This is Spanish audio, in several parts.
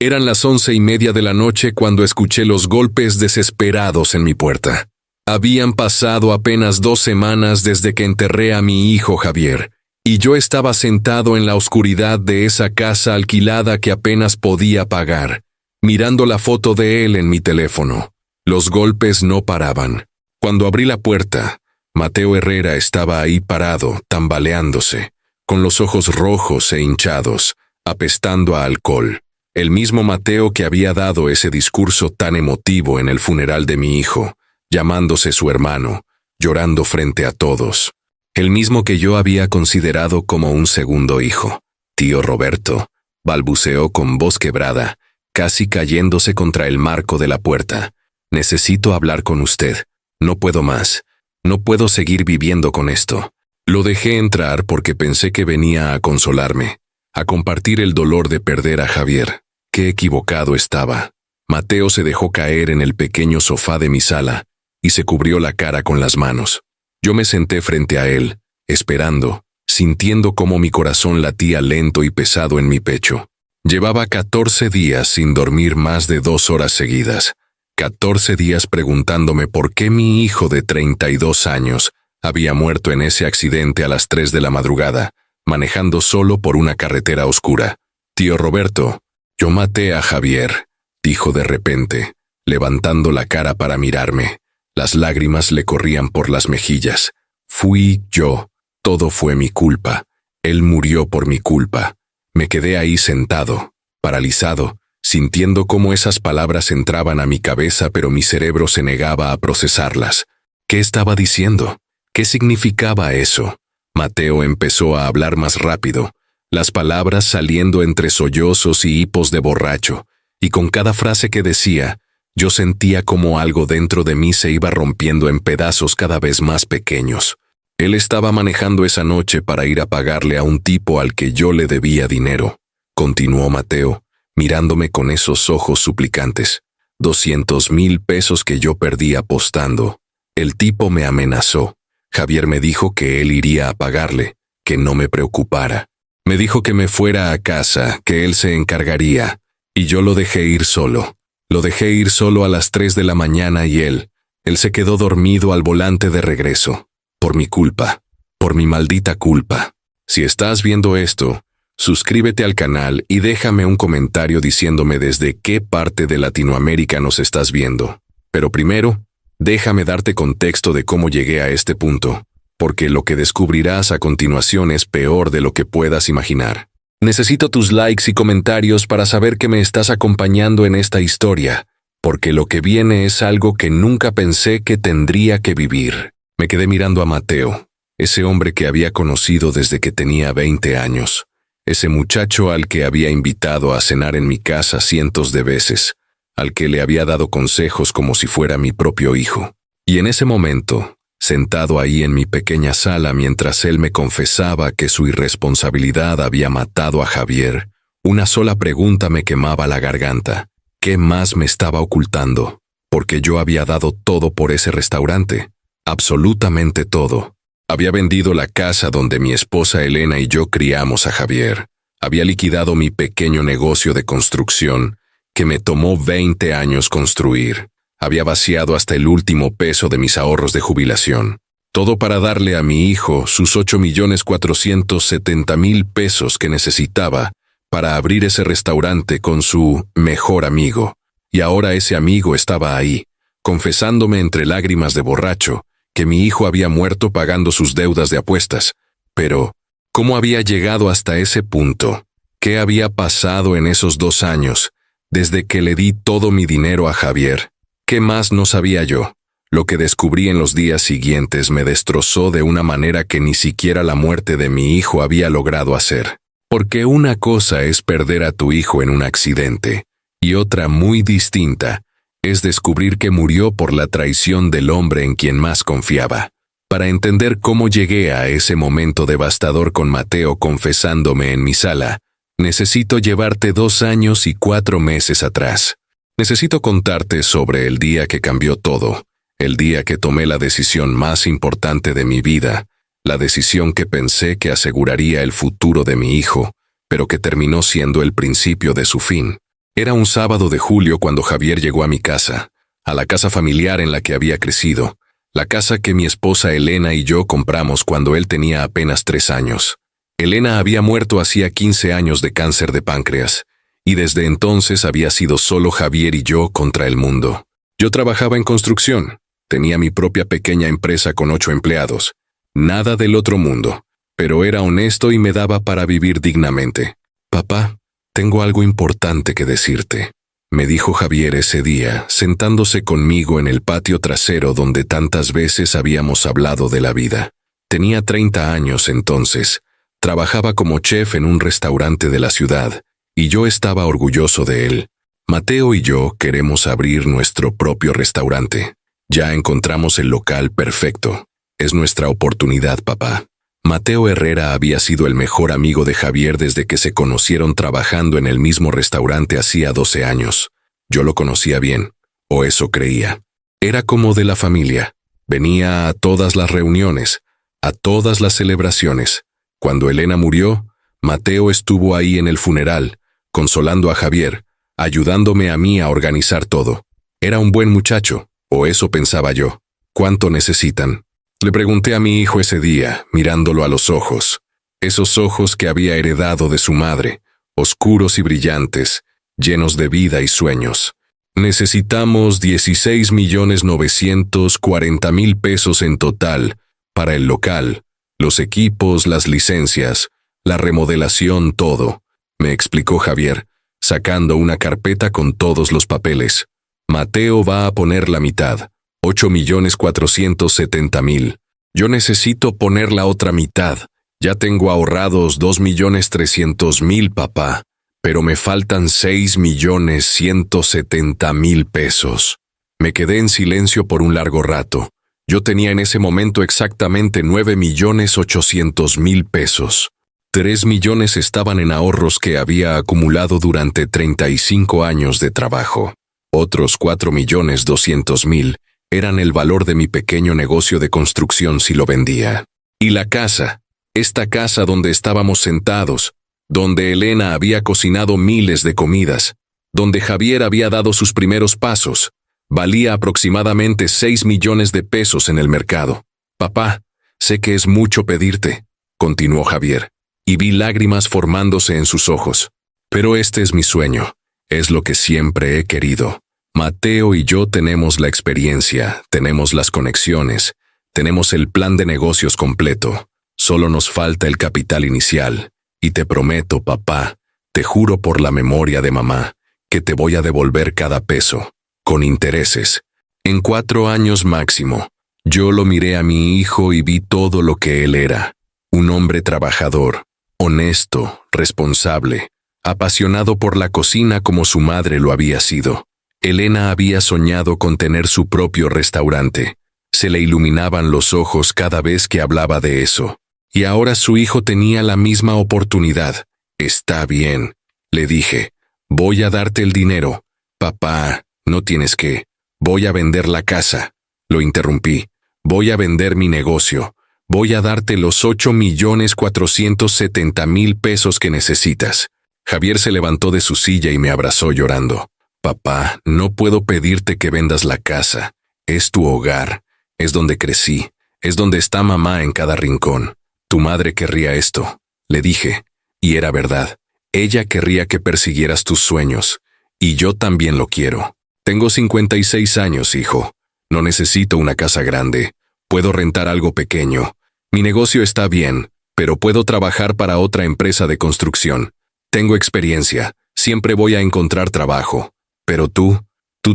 Eran las 11:30 de la noche cuando escuché los golpes desesperados en mi puerta. Habían pasado apenas 2 semanas desde que enterré a mi hijo Javier, y yo estaba sentado en la oscuridad de esa casa alquilada que apenas podía pagar, mirando la foto de él en mi teléfono. Los golpes no paraban. Cuando abrí la puerta, Mateo Herrera estaba ahí parado, tambaleándose, con los ojos rojos e hinchados, apestando a alcohol. El mismo Mateo que había dado ese discurso tan emotivo en el funeral de mi hijo, llamándose su hermano, llorando frente a todos. El mismo que yo había considerado como un segundo hijo. Tío Roberto, balbuceó con voz quebrada, casi cayéndose contra el marco de la puerta. Necesito hablar con usted. No puedo más. No puedo seguir viviendo con esto. Lo dejé entrar porque pensé que venía a consolarme, a compartir el dolor de perder a Javier. Qué equivocado estaba. Mateo se dejó caer en el pequeño sofá de mi sala y se cubrió la cara con las manos. Yo me senté frente a él, esperando, sintiendo cómo mi corazón latía lento y pesado en mi pecho. Llevaba 14 días sin dormir más de 2 horas seguidas. 14 días preguntándome por qué mi hijo de 32 años había muerto en ese accidente a las 3 de la madrugada, manejando solo por una carretera oscura. Tío Roberto, yo maté a Javier, dijo de repente, levantando la cara para mirarme. Las lágrimas le corrían por las mejillas. Fui yo. Todo fue mi culpa. Él murió por mi culpa. Me quedé ahí sentado, paralizado, sintiendo cómo esas palabras entraban a mi cabeza, pero mi cerebro se negaba a procesarlas. ¿Qué estaba diciendo? ¿Qué significaba eso? Mateo empezó a hablar más rápido, las palabras saliendo entre sollozos y hipos de borracho, y con cada frase que decía, yo sentía como algo dentro de mí se iba rompiendo en pedazos cada vez más pequeños. Él estaba manejando esa noche para ir a pagarle a un tipo al que yo le debía dinero, continuó Mateo, mirándome con esos ojos suplicantes. 200,000 pesos que yo perdí apostando. El tipo me amenazó. Javier me dijo que él iría a pagarle, que no me preocupara. Me dijo que me fuera a casa, que él se encargaría, y yo lo dejé ir solo. Lo dejé ir solo a las 3 de la mañana y él se quedó dormido al volante de regreso. Por mi culpa, por mi maldita culpa. Si estás viendo esto, suscríbete al canal y déjame un comentario diciéndome desde qué parte de Latinoamérica nos estás viendo. Pero primero, déjame darte contexto de cómo llegué a este punto, porque lo que descubrirás a continuación es peor de lo que puedas imaginar. Necesito tus likes y comentarios para saber que me estás acompañando en esta historia, porque lo que viene es algo que nunca pensé que tendría que vivir. Me quedé mirando a Mateo, ese hombre que había conocido desde que tenía 20 años, ese muchacho al que había invitado a cenar en mi casa cientos de veces, al que le había dado consejos como si fuera mi propio hijo. Y en ese momento, sentado ahí en mi pequeña sala mientras él me confesaba que su irresponsabilidad había matado a Javier, una sola pregunta me quemaba la garganta. ¿Qué más me estaba ocultando? Porque yo había dado todo por ese restaurante. Absolutamente todo. Había vendido la casa donde mi esposa Elena y yo criamos a Javier. Había liquidado mi pequeño negocio de construcción, que me tomó 20 años construir. Había vaciado hasta el último peso de mis ahorros de jubilación. Todo para darle a mi hijo sus 8,470,000 pesos que necesitaba para abrir ese restaurante con su mejor amigo. Y ahora ese amigo estaba ahí, confesándome entre lágrimas de borracho que mi hijo había muerto pagando sus deudas de apuestas. Pero, ¿cómo había llegado hasta ese punto? ¿Qué había pasado en esos 2 años, desde que le di todo mi dinero a Javier? ¿Qué más no sabía yo? Lo que descubrí en los días siguientes me destrozó de una manera que ni siquiera la muerte de mi hijo había logrado hacer. Porque una cosa es perder a tu hijo en un accidente, y otra muy distinta es descubrir que murió por la traición del hombre en quien más confiaba. Para entender cómo llegué a ese momento devastador con Mateo confesándome en mi sala, necesito llevarte 2 años y 4 meses atrás. Necesito contarte sobre el día que cambió todo, el día que tomé la decisión más importante de mi vida, la decisión que pensé que aseguraría el futuro de mi hijo, pero que terminó siendo el principio de su fin. Era un sábado de julio cuando Javier llegó a mi casa, a la casa familiar en la que había crecido, la casa que mi esposa Elena y yo compramos cuando él tenía apenas 3 años. Elena había muerto hacía 15 años de cáncer de páncreas, y desde entonces había sido solo Javier y yo contra el mundo. Yo trabajaba en construcción, tenía mi propia pequeña empresa con 8 empleados, nada del otro mundo, pero era honesto y me daba para vivir dignamente. Papá, tengo algo importante que decirte, me dijo Javier ese día, sentándose conmigo en el patio trasero donde tantas veces habíamos hablado de la vida. Tenía 30 años entonces, trabajaba como chef en un restaurante de la ciudad, y yo estaba orgulloso de él. Mateo y yo queremos abrir nuestro propio restaurante. Ya encontramos el local perfecto. Es nuestra oportunidad, papá. Mateo Herrera había sido el mejor amigo de Javier desde que se conocieron trabajando en el mismo restaurante hacía 12 años. Yo lo conocía bien, o eso creía. Era como de la familia. Venía a todas las reuniones, a todas las celebraciones. Cuando Elena murió, Mateo estuvo ahí en el funeral, consolando a Javier, ayudándome a mí a organizar todo. Era un buen muchacho, o eso pensaba yo. ¿Cuánto necesitan? Le pregunté a mi hijo ese día, mirándolo a los ojos. Esos ojos que había heredado de su madre, oscuros y brillantes, llenos de vida y sueños. Necesitamos 16.940.000 pesos en total para el local, los equipos, las licencias, la remodelación, todo, me explicó Javier, sacando una carpeta con todos los papeles. Mateo va a poner la mitad, 8.470.000. Yo necesito poner la otra mitad. Ya tengo ahorrados 2.300.000, papá, pero me faltan 6.170.000 pesos. Me quedé en silencio por un largo rato. Yo tenía en ese momento exactamente 9.800.000 pesos. 3 millones estaban en ahorros que había acumulado durante 35 años de trabajo. Otros 4.200.000 eran el valor de mi pequeño negocio de construcción si lo vendía. Y la casa, esta casa donde estábamos sentados, donde Elena había cocinado miles de comidas, donde Javier había dado sus primeros pasos, valía aproximadamente 6 millones de pesos en el mercado. Papá, sé que es mucho pedirte, continuó Javier, y vi lágrimas formándose en sus ojos. Pero este es mi sueño, es lo que siempre he querido. Mateo y yo tenemos la experiencia, tenemos las conexiones, tenemos el plan de negocios completo. Solo nos falta el capital inicial. Y te prometo, papá, te juro por la memoria de mamá, que te voy a devolver cada peso, con intereses. En 4 años máximo. Yo lo miré a mi hijo y vi todo lo que él era. Un hombre trabajador, honesto, responsable, apasionado por la cocina como su madre lo había sido. Elena había soñado con tener su propio restaurante. Se le iluminaban los ojos cada vez que hablaba de eso. Y ahora su hijo tenía la misma oportunidad. Está bien, le dije. Voy a darte el dinero. Papá, no tienes que. Voy a vender la casa. Lo interrumpí. Voy a vender mi negocio. Voy a darte los 8.470.000 pesos que necesitas. Javier se levantó de su silla y me abrazó llorando. Papá, no puedo pedirte que vendas la casa. Es tu hogar. Es donde crecí. Es donde está mamá en cada rincón. Tu madre querría esto, le dije. Y era verdad. Ella querría que persiguieras tus sueños. Y yo también lo quiero. Tengo 56 años, hijo. No necesito una casa grande. Puedo rentar algo pequeño. Mi negocio está bien, pero puedo trabajar para otra empresa de construcción. Tengo experiencia. Siempre voy a encontrar trabajo. Pero tú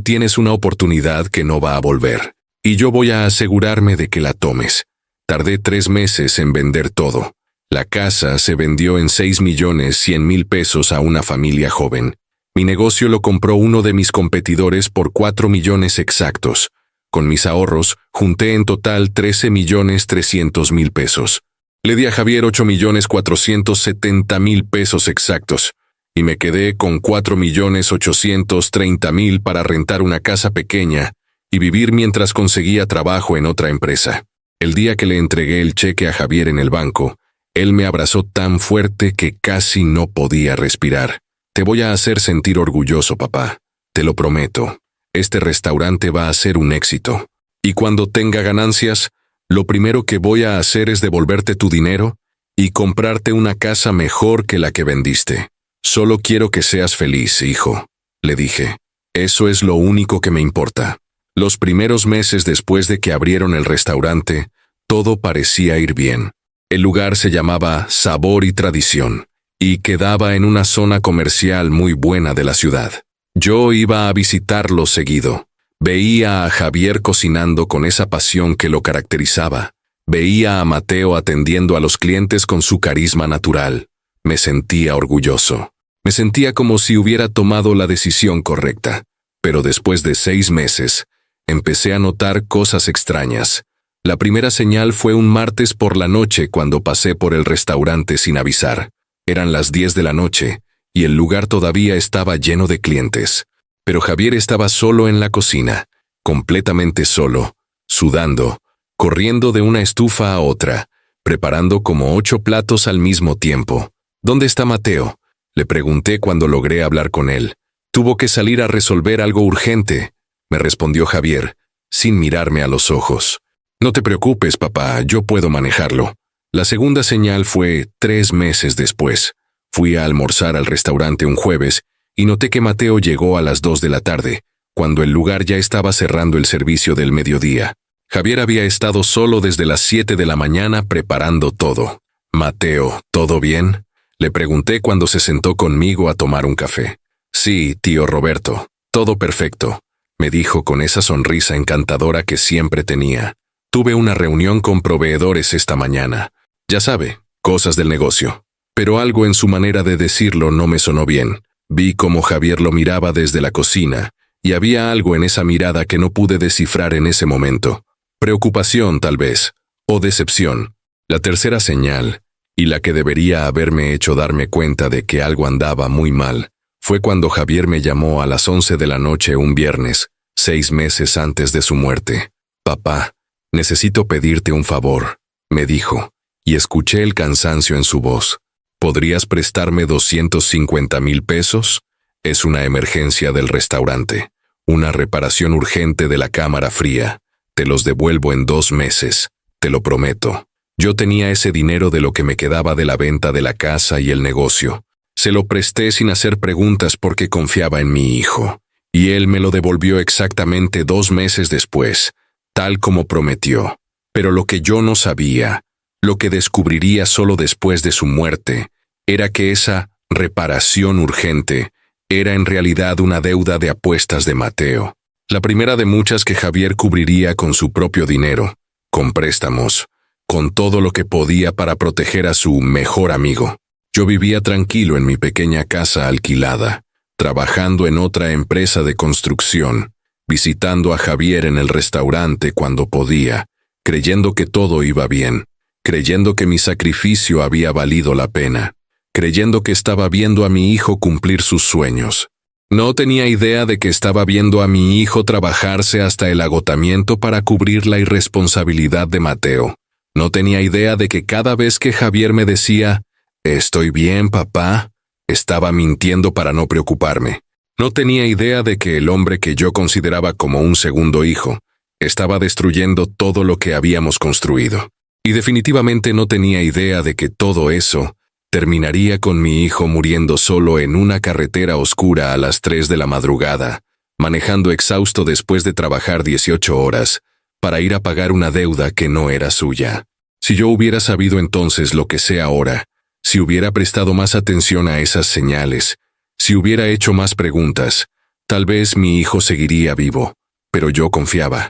tienes una oportunidad que no va a volver. Y yo voy a asegurarme de que la tomes. Tardé 3 meses en vender todo. La casa se vendió en 6.100.000 pesos a una familia joven. Mi negocio lo compró uno de mis competidores por 4 millones exactos. Con mis ahorros, junté en total 13.300.000 pesos. Le di a Javier 8.470.000 pesos exactos. Y me quedé con 4.830.000 para rentar una casa pequeña y vivir mientras conseguía trabajo en otra empresa. El día que le entregué el cheque a Javier en el banco, él me abrazó tan fuerte que casi no podía respirar. Te voy a hacer sentir orgulloso, papá. Te lo prometo. Este restaurante va a ser un éxito. Y cuando tenga ganancias, lo primero que voy a hacer es devolverte tu dinero y comprarte una casa mejor que la que vendiste. Solo quiero que seas feliz, hijo, le dije. Eso es lo único que me importa. Los primeros meses después de que abrieron el restaurante, todo parecía ir bien. El lugar se llamaba Sabor y Tradición y quedaba en una zona comercial muy buena de la ciudad. Yo iba a visitarlo seguido. Veía a Javier cocinando con esa pasión que lo caracterizaba. Veía a Mateo atendiendo a los clientes con su carisma natural. Me sentía orgulloso. Me sentía como si hubiera tomado la decisión correcta. Pero después de 6 meses, empecé a notar cosas extrañas. La primera señal fue un martes por la noche cuando pasé por el restaurante sin avisar. Eran las 10 de la noche y el lugar todavía estaba lleno de clientes. Pero Javier estaba solo en la cocina, completamente solo, sudando, corriendo de una estufa a otra, preparando como 8 platos al mismo tiempo. ¿Dónde está Mateo?, le pregunté cuando logré hablar con él. Tuvo que salir a resolver algo urgente, me respondió Javier, sin mirarme a los ojos. No te preocupes, papá, yo puedo manejarlo. La segunda señal fue 3 meses después. Fui a almorzar al restaurante un jueves y noté que Mateo llegó a las 2 de la tarde, cuando el lugar ya estaba cerrando el servicio del mediodía. Javier había estado solo desde las 7 de la mañana preparando todo. Mateo, ¿todo bien?, le pregunté cuando se sentó conmigo a tomar un café. Sí, tío Roberto, todo perfecto, me dijo con esa sonrisa encantadora que siempre tenía. Tuve una reunión con proveedores esta mañana. Ya sabe, cosas del negocio. Pero algo en su manera de decirlo no me sonó bien. Vi cómo Javier lo miraba desde la cocina, y había algo en esa mirada que no pude descifrar en ese momento. Preocupación, tal vez, o decepción. La tercera señal, y la que debería haberme hecho darme cuenta de que algo andaba muy mal, fue cuando Javier me llamó a las 11 de la noche un viernes, 6 meses antes de su muerte. Papá, necesito pedirte un favor, me dijo, y escuché el cansancio en su voz. ¿Podrías prestarme 250,000 pesos? Es una emergencia del restaurante, una reparación urgente de la cámara fría. Te los devuelvo en 2 meses, te lo prometo. Yo tenía ese dinero de lo que me quedaba de la venta de la casa y el negocio. Se lo presté sin hacer preguntas porque confiaba en mi hijo, y él me lo devolvió exactamente 2 meses después, tal como prometió. Pero lo que yo no sabía, lo que descubriría solo después de su muerte, era que esa reparación urgente era en realidad una deuda de apuestas de Mateo. La primera de muchas que Javier cubriría con su propio dinero, con préstamos, con todo lo que podía para proteger a su mejor amigo. Yo vivía tranquilo en mi pequeña casa alquilada, trabajando en otra empresa de construcción, visitando a Javier en el restaurante cuando podía, creyendo que todo iba bien, creyendo que mi sacrificio había valido la pena, creyendo que estaba viendo a mi hijo cumplir sus sueños. No tenía idea de que estaba viendo a mi hijo trabajarse hasta el agotamiento para cubrir la irresponsabilidad de Mateo. No tenía idea de que cada vez que Javier me decía, «Estoy bien, papá», estaba mintiendo para no preocuparme. No tenía idea de que el hombre que yo consideraba como un segundo hijo estaba destruyendo todo lo que habíamos construido. Y definitivamente no tenía idea de que todo eso terminaría con mi hijo muriendo solo en una carretera oscura a las 3 de la madrugada, manejando exhausto después de trabajar 18 horas, para ir a pagar una deuda que no era suya. Si yo hubiera sabido entonces lo que sé ahora, si hubiera prestado más atención a esas señales, si hubiera hecho más preguntas, tal vez mi hijo seguiría vivo. Pero yo confiaba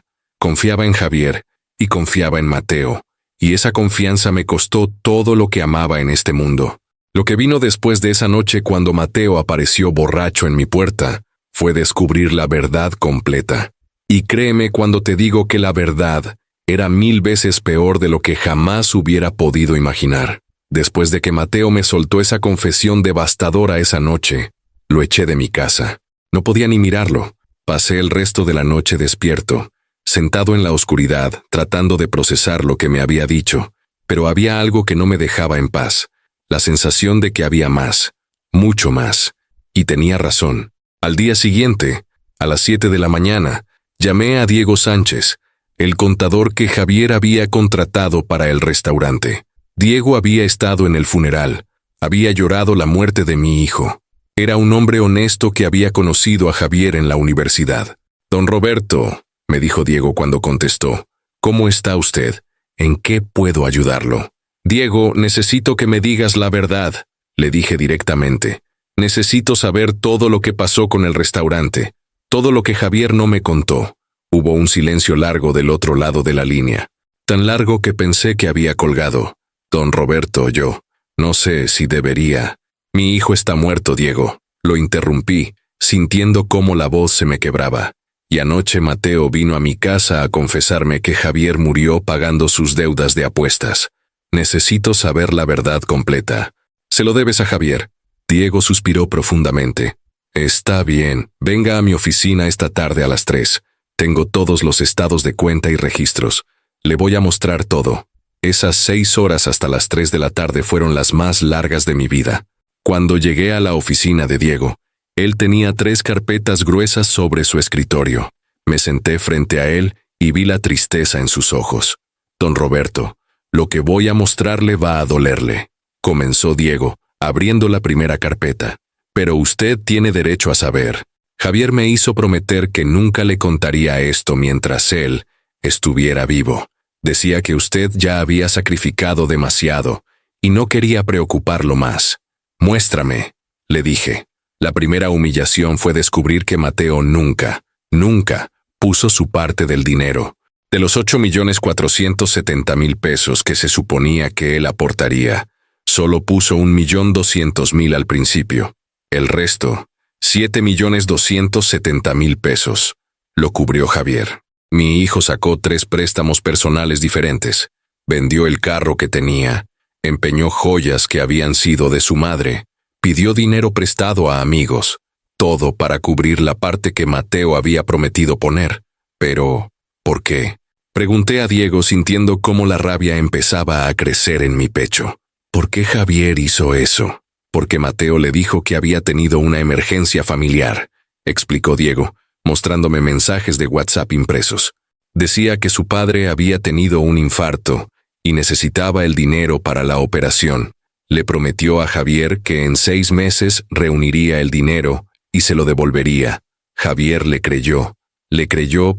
en Javier y confiaba en Mateo, y esa confianza me costó todo lo que amaba en este mundo. Lo que vino después de esa noche cuando Mateo apareció borracho en mi puerta, fue descubrir la verdad completa. Y créeme cuando te digo que la verdad era 1000 veces peor de lo que jamás hubiera podido imaginar. Después de que Mateo me soltó esa confesión devastadora esa noche, lo eché de mi casa. No podía ni mirarlo. Pasé el resto de la noche despierto, sentado en la oscuridad, tratando de procesar lo que me había dicho, pero había algo que no me dejaba en paz, la sensación de que había más, mucho más, Y tenía razón. Al día siguiente, a las 7 de la mañana, llamé a Diego Sánchez, el contador que Javier había contratado para el restaurante. Diego había estado en el funeral, había llorado la muerte de mi hijo. Era un hombre honesto que había conocido a Javier en la universidad. Don Roberto, me dijo Diego cuando contestó, ¿cómo está usted? ¿En qué puedo ayudarlo? Diego, necesito que me digas la verdad, le dije directamente. Necesito saber todo lo que pasó con el restaurante, todo lo que Javier no me contó. Hubo un silencio largo del otro lado de la línea, tan largo que pensé que había colgado. Don Roberto, yo no sé si debería. Mi hijo está muerto, Diego. Lo interrumpí, sintiendo cómo la voz se me quebraba. Y anoche Mateo vino a mi casa a confesarme que Javier murió pagando sus deudas de apuestas. Necesito saber la verdad completa. Se lo debes a Javier. Diego suspiró profundamente. Está bien, venga a mi oficina esta tarde a las 3. Tengo todos los estados de cuenta y registros. Le voy a mostrar todo. Esas 6 horas hasta las 3 de la tarde fueron las más largas de mi vida. Cuando llegué a la oficina de Diego, él tenía 3 carpetas gruesas sobre su escritorio. Me senté frente a él y vi la tristeza en sus ojos. Don Roberto, lo que voy a mostrarle va a dolerle, comenzó Diego, abriendo la primera carpeta. Pero usted tiene derecho a saber. Javier me hizo prometer que nunca le contaría esto mientras él estuviera vivo. Decía que usted ya había sacrificado demasiado y no quería preocuparlo más. Muéstrame, le dije. La primera humillación fue descubrir que Mateo nunca puso su parte del dinero. De los 8.470.000 pesos que se suponía que él aportaría, solo puso 1.200.000 al principio. El resto, 7.270.000 pesos, lo cubrió Javier. Mi hijo sacó 3 préstamos personales diferentes, vendió el carro que tenía, empeñó joyas que habían sido de su madre, pidió dinero prestado a amigos, todo para cubrir la parte que Mateo había prometido poner. Pero, ¿por qué? Pregunté a Diego sintiendo cómo la rabia empezaba a crecer en mi pecho. ¿Por qué Javier hizo eso? Porque Mateo le dijo que había tenido una emergencia familiar, explicó Diego, mostrándome mensajes de WhatsApp impresos. Decía que su padre había tenido un infarto y necesitaba el dinero para la operación. Le prometió a Javier que en 6 meses reuniría el dinero y se lo devolvería. Javier le creyó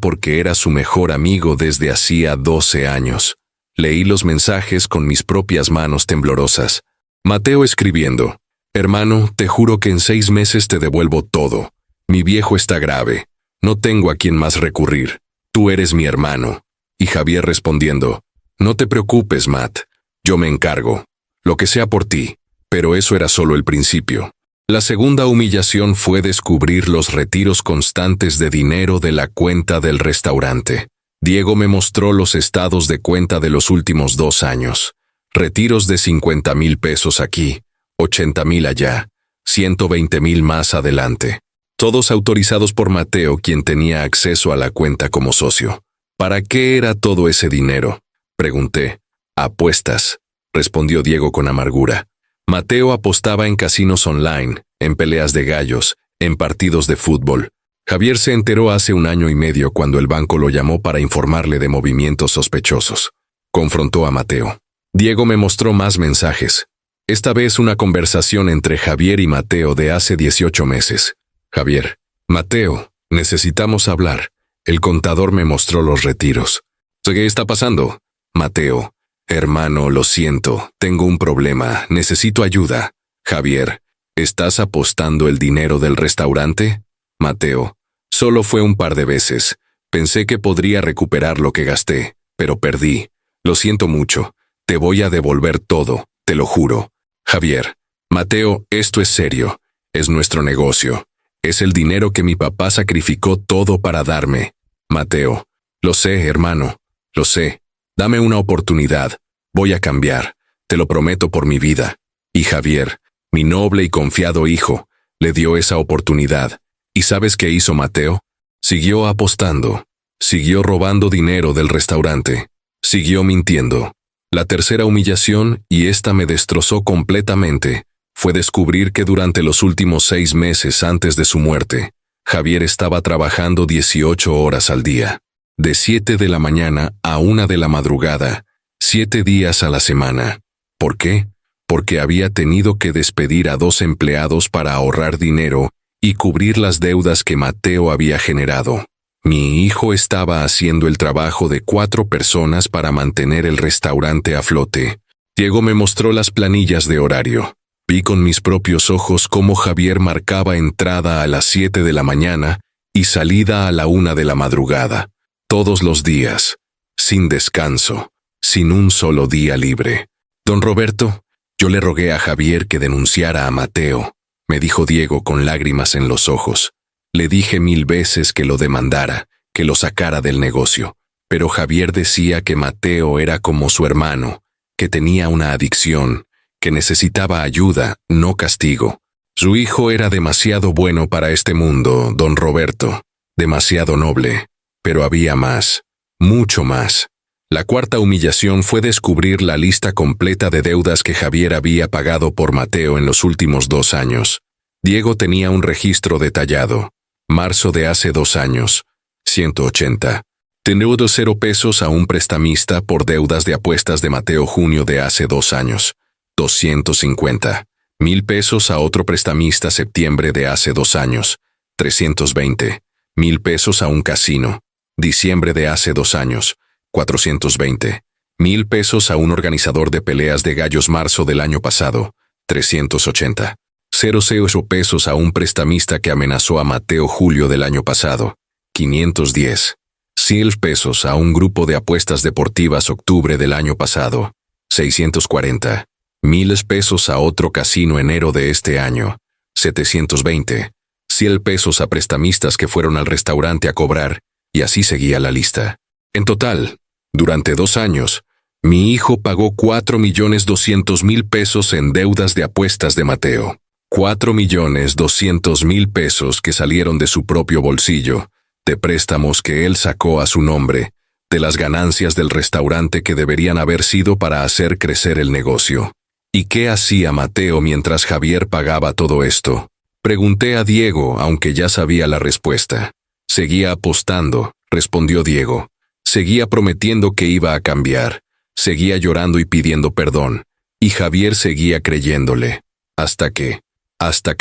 porque era su mejor amigo desde hacía 12 años. Leí los mensajes con mis propias manos temblorosas. Mateo escribiendo: hermano, te juro que en 6 meses te devuelvo todo. Mi viejo está grave. No tengo a quien más recurrir. Tú eres mi hermano. Y Javier respondiendo: no te preocupes, Matt. Yo me encargo. Lo que sea por ti. Pero eso era solo el principio. La segunda humillación fue descubrir los retiros constantes de dinero de la cuenta del restaurante. Diego me mostró los estados de cuenta de los últimos 2 años. Retiros de 50.000 pesos aquí, 80.000 allá, 120.000 más adelante. Todos autorizados por Mateo, quien tenía acceso a la cuenta como socio. ¿Para qué era todo ese dinero?, pregunté. Apuestas, respondió Diego con amargura. Mateo apostaba en casinos online, en peleas de gallos, en partidos de fútbol. Javier se enteró hace 1 año y medio cuando el banco lo llamó para informarle de movimientos sospechosos. Confrontó a Mateo. Diego me mostró más mensajes. Esta vez una conversación entre Javier y Mateo de hace 18 meses. Javier: Mateo, necesitamos hablar. El contador me mostró los retiros. ¿Qué está pasando? Mateo: hermano, lo siento, tengo un problema, necesito ayuda. Javier: ¿estás apostando el dinero del restaurante? Mateo: solo fue un par de veces. Pensé que podría recuperar lo que gasté, pero perdí. Lo siento mucho. Te voy a devolver todo, te lo juro. Javier: Mateo, esto es serio. Es nuestro negocio. Es el dinero que mi papá sacrificó todo para darme. Mateo: lo sé, hermano. Lo sé. Dame una oportunidad. Voy a cambiar. Te lo prometo por mi vida. Y Javier, mi noble y confiado hijo, le dio esa oportunidad. ¿Y sabes qué hizo Mateo? Siguió apostando. Siguió robando dinero del restaurante. Siguió mintiendo. La tercera humillación, y esta me destrozó completamente, fue descubrir que durante los últimos 6 meses antes de su muerte, Javier estaba trabajando 18 horas al día, de 7 de la mañana a 1 de la madrugada, 7 días a la semana. ¿Por qué? Porque había tenido que despedir a 2 empleados para ahorrar dinero y cubrir las deudas que Mateo había generado. Mi hijo estaba haciendo el trabajo de 4 personas para mantener el restaurante a flote. Diego me mostró las planillas de horario. Vi con mis propios ojos cómo Javier marcaba entrada a las 7 de la mañana y salida a la 1 de la madrugada, todos los días, sin descanso, sin un solo día libre. Don Roberto, yo le rogué a Javier que denunciara a Mateo, me dijo Diego con lágrimas en los ojos. Le dije 1000 veces que lo demandara, que lo sacara del negocio, pero Javier decía que Mateo era como su hermano, que tenía una adicción, que necesitaba ayuda, no castigo. Su hijo era demasiado bueno para este mundo, don Roberto, demasiado noble, pero había más, mucho más. La cuarta humillación fue descubrir la lista completa de deudas que Javier había pagado por Mateo en los últimos 2 años. Diego tenía un registro detallado. Marzo de hace 2 años, 180. Teneudo 0 pesos a un prestamista por deudas de apuestas de Mateo junio de hace 2 años, 250. 1000 pesos a otro prestamista septiembre de hace 2 años, 320. 1000 pesos a un casino, diciembre de hace 2 años, 420. 1000 pesos a un organizador de peleas de gallos marzo del año pasado, 380. 0 pesos a un prestamista que amenazó a Mateo julio del año pasado, 510. 100 pesos a un grupo de apuestas deportivas octubre del año pasado, 640. 1000 pesos a otro casino enero de este año, 720. 100 pesos a prestamistas que fueron al restaurante a cobrar, y así seguía la lista. En total, durante 2 años, mi hijo pagó 4.200.000 pesos en deudas de apuestas de Mateo. 4.200.000 pesos que salieron de su propio bolsillo, de préstamos que él sacó a su nombre, de las ganancias del restaurante que deberían haber sido para hacer crecer el negocio. ¿Y qué hacía Mateo mientras Javier pagaba todo esto? Pregunté a Diego, aunque ya sabía la respuesta. Seguía apostando, respondió Diego. Seguía prometiendo que iba a cambiar. Seguía llorando y pidiendo perdón. Y Javier seguía creyéndole. Hasta que